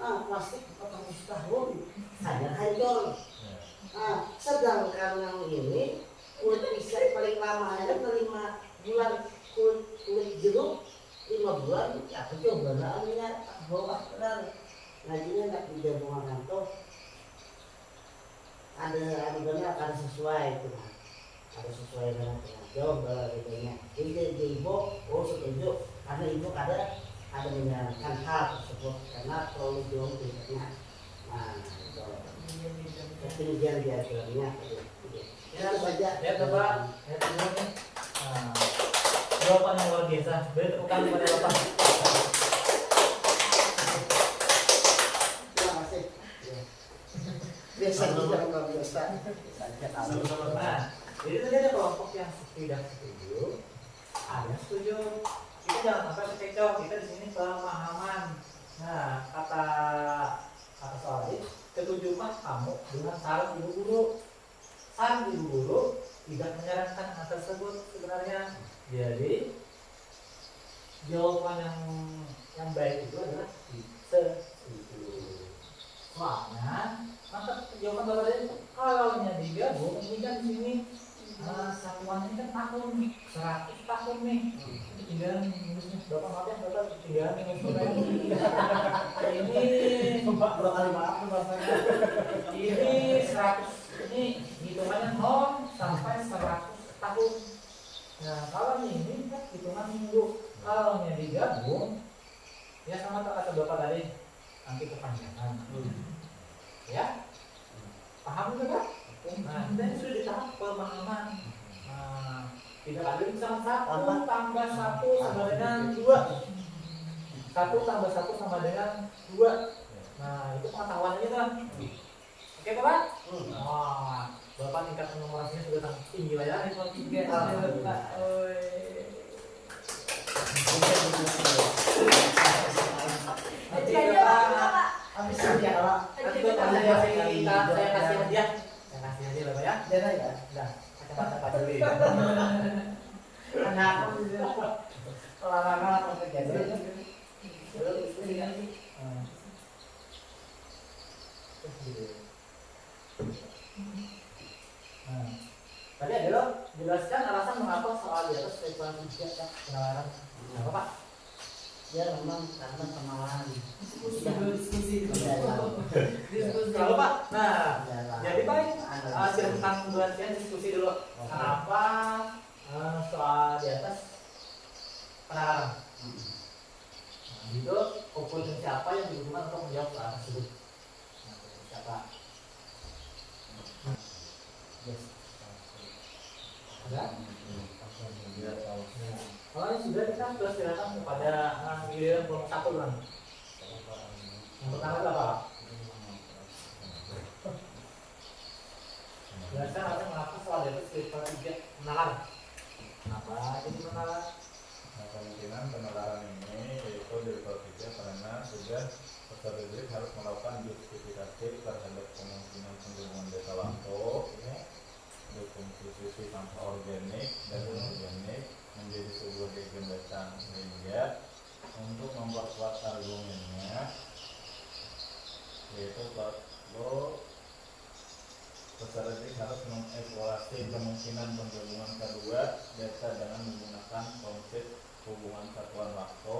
Nah, plastik 400 tahun hanya hancur. Nah, sedangkan yang ini kulit pisang paling lama hanya 5 bulan, kulit jeruk 5 bulan, ya percobaannya bawah benar. Ngajinya nggak digabungkan tuh, ada benar, ada sesuai itu kan, ada sesuai dengan jauh bedanya. Jadi ibu, oh setuju karena ibu ada menjalankan hal tersebut karena terlalu jauh bedanya. Nah, itu ketinggian diagramnya. Ya saja. Ya Bapak, ya dulu nih. Jawaban yang luar biasa. Beri tepuk tangan kepada Bapak. Terima kasih. Biasa juga nggak biasa. Nah, jadi tadi ada kelompok yang tidak setuju, ada yang setuju. Kita jangan sampai terkecoh. Kita di sini pemahaman. Nah, kata soalnya, setujukah kamu dengan saran ibu guru? Saran ibu guru tidak menyarankan hal tersebut sebenarnya. Jadi jawaban yang baik itu adalah setuju. Soalnya maka jawaban Bapak tadi kalau digabung ini kan di sini satuan ini kan tahun 100 tahun nih. Tinggal minusnya Bapak maaf ya Bapak tinggal minus ini Berapa kali maaf tuh bahasanya? ini 100 ini hitungannya 0 sampai 100 tahun. Nah kalau ini kan hitungan minggu, kalau digabung ya sama kata Bapak tadi nanti kepanjangan. Ya paham juga kan? Nah, kita ini sudah di tahap pemahaman. Nah, tidak ada misalnya 1 tambah 1 sama dengan 2. 1 tambah 1 sama dengan 2. Nah, itu pengetahuan aja kan. Oke, Bapak? Wah, Bapak tingkat numerasinya sudah sangat tinggi lah ya. Level 3 Bapak. Nanti Kayaknya Bapak Habis ya kalau nanti Bapak saya kasih hadiah. Saya kasih hadiah Bapak ya. dia ya. Udah, kacamata Pak Juli. Karena aku olahraga atau kegiatan Nah, tadi ada lo jelaskan alasan mengapa soal di atas spekulasi ya, penalaran. Nah, Bapak, dia memang karena kenalan Diskusi. kalau Pak, nah, dalam jadi Pak, tentang bulannya diskusi dulu. Kenapa soal di atas penalaran? Nah, itu kompetensi apa yang dibutuhkan untuk menjawab soal tersebut? Nah, siapa? Ada? Kalau ini sudah kita sudah silakan kepada giliran kelompok 1 kan. Yang pertama itu apa? Jelaskan alasan mengapa soal itu sekitar 3 penalaran. Kenapa jadi penalaran? Nah, kemungkinan penularan ini yaitu di level 3 karena sudah peserta didik harus melakukan justifikasi terhadap kemungkinan penggabungan data lampau dari fungsi sisi sampah organik dan inorganik menjadi sebuah regen data, sehingga untuk memperkuat argumennya yaitu kalau peserta didik harus mengevaluasi kemungkinan penggabungan kedua data dengan menggunakan konsep hubungan satuan waktu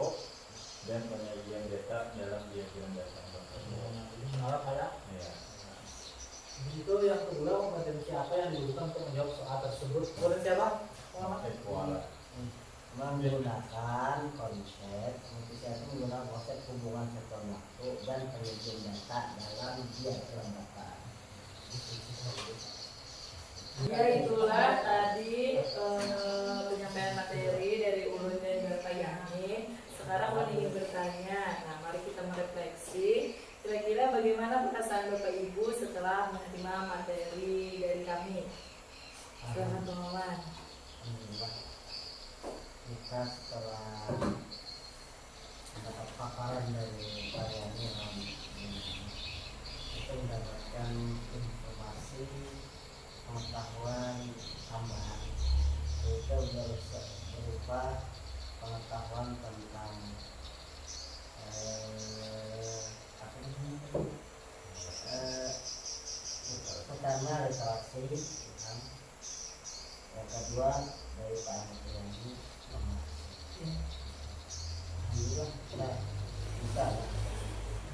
dan penyajian data dalam diagram data tersebut. Ini menolak kayak. Ya. Di situ yang kedua kompetensi apa yang dibutuhkan untuk menjawab soal tersebut? Kompetensi apa? Evaluasi. menggunakan konsep itu menggunakan konsep hubungan satuan waktu dan penyajian data dalam diagram data. Ya itulah tadi penyampaian materi dari Ulun dan Bapak Yani. Sekarang Ulun ingin bertanya. Nah, mari kita merefleksi. Kira-kira bagaimana perasaan Bapak Ibu setelah menerima materi dari kami? Silakan teman-teman. Kita setelah mendapat paparan dari Pak Yani kita mendapatkan informasi pengetahuan tambahan, itu berupa pengetahuan tentang pertama literasi, yang kedua dari Pak Yani alhamdulillah kita bisa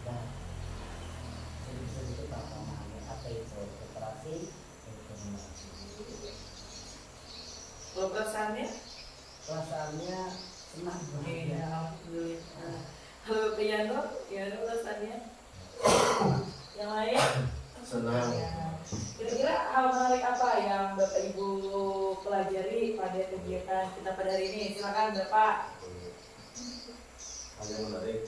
dan sedikit memahami apa itu literasi dan informasi. Kalau perasaannya? Perasaannya senang Iya, alhamdulillah. Kalau Bapak Yano, gimana perasaannya? Yang lain? Senang. Ya. Kira-kira hal menarik apa yang Bapak Ibu pelajari pada kegiatan kita pada hari ini? Silakan Bapak. Hal yang menarik.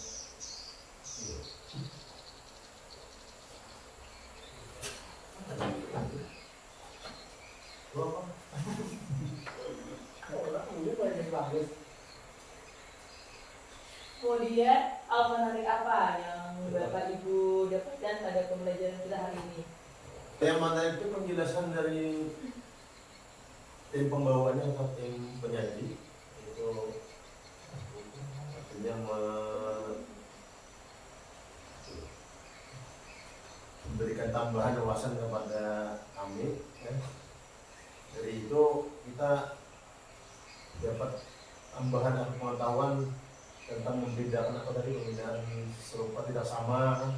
Kemudian hal menarik apa yang Bapak Ibu dapatkan pada pembelajaran kita hari ini? Yang menarik itu penjelasan dari tim pembawanya atau tim penyaji, itu artinya memberikan tambahan wawasan kepada kami ya. Dari itu kita dapat tambahan pengetahuan tentang membedakan apa tadi, perbedaan serupa tidak sama.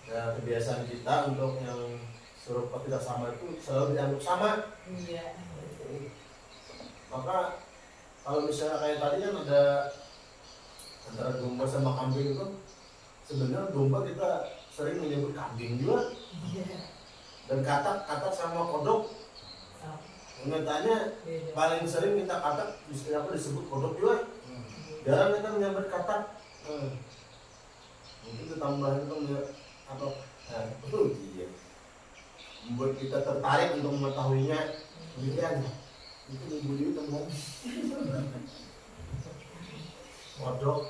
Nah, kebiasaan kita untuk yang serupa tidak sama itu selalu dianggap sama. Iya. Maka kalau misalnya kayak tadi kan ada antara domba sama kambing itu, sebenarnya domba kita sering menyebut kambing juga. Iya. Dan katak sama kodok, Sama. pengertiannya Beda. paling sering kita katak disebut kodok juga. Jarang kita menyebut katak. Mungkin itu tambahan itu atau iya. Membuat kita tertarik untuk mengetahuinya. Demikian. Itu ibu itu ngomong. Kodok.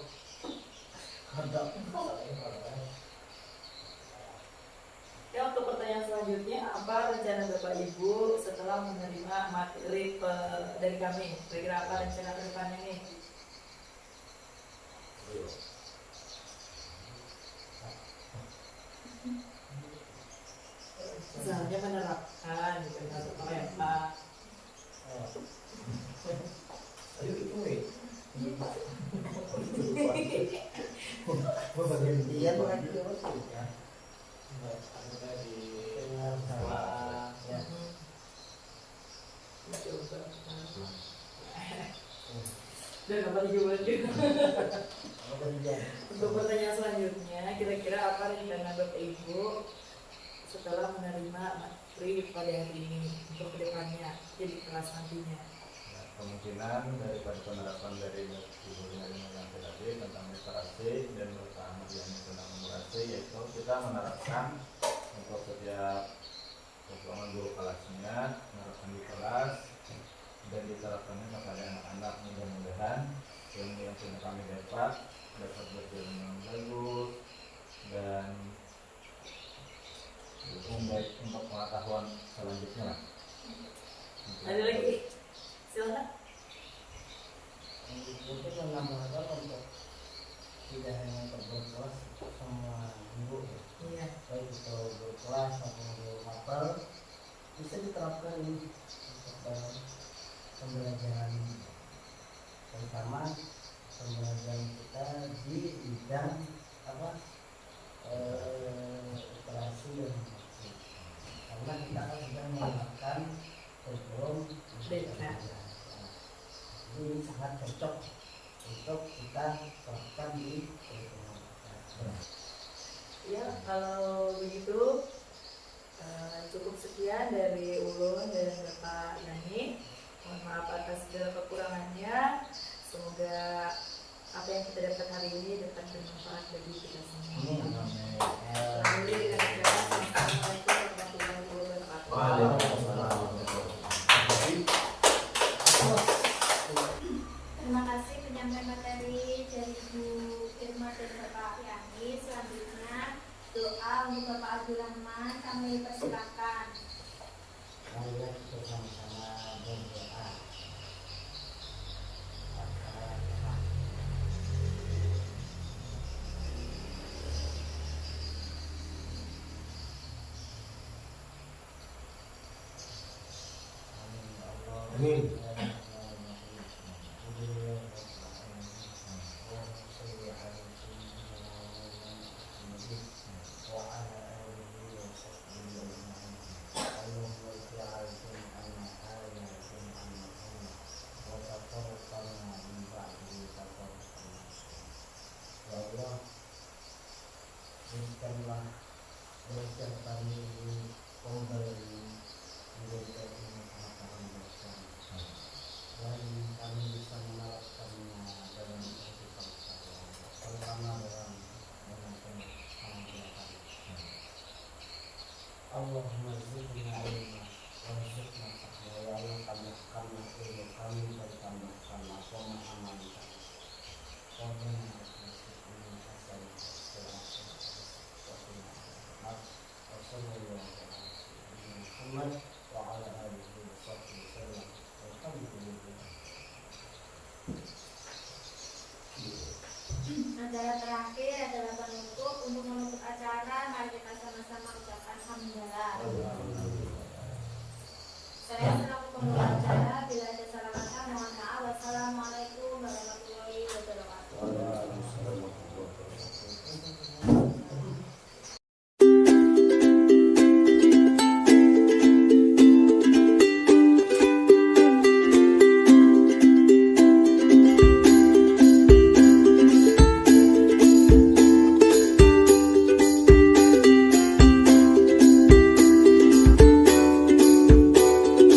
Ya, untuk pertanyaan selanjutnya, apa rencana Bapak Ibu setelah menerima materi dari kami? Kira-kira apa rencana ke depannya nih? Misalnya menerapkan gitu, atau apa? Ayo itu nih. Iya bukan itu. Dan apa juga Untuk pertanyaan selanjutnya, kira-kira apa rencana Bapak Ibu setelah menerima materi pada hari ini untuk kedepannya, jadi kelas nantinya? Ya, kemungkinan daripada penerapan dari ibu dari yang tadi tentang literasi dan bersama yang tentang numerasi, yaitu kita menerapkan untuk setiap pertemuan guru kelasnya, menerapkan di kelas dan diterapkannya kepada anak-anak. Mudah-mudahan ilmu yang sudah kami dapat berjalan dengan bagus dan membaik untuk pengetahuan selanjutnya lah. Ada lagi? Silakan. Mungkin menambahkan untuk tidak hanya untuk berkelas sama guru, Iya. baik itu berkelas maupun guru mapel, bisa diterapkan untuk dalam pembelajaran, terutama pembelajaran kita di bidang apa literasi dan numerasi. Karena kita kan sedang menerapkan kurikulum Desa. ini sangat cocok untuk kita terapkan di kurikulum kita. Ya, kalau begitu cukup sekian dari Ulun dan Bapak Yani. Mohon maaf atas segala kekurangannya. Semoga apa yang kita dapat hari ini dapat bermanfaat bagi kita semua. Selamat dengan segala. Assalamualaikum warahmatullahi wabarakatuh. Waalaikumsalam. Terima kasih penyampaian materi dari Bu Irma dan Bapak Yani. Selanjutnya doa untuk Bapak Abdul Rahman, kami persilakan. Marilah kita sama-sama berdoa. Amin. Amin.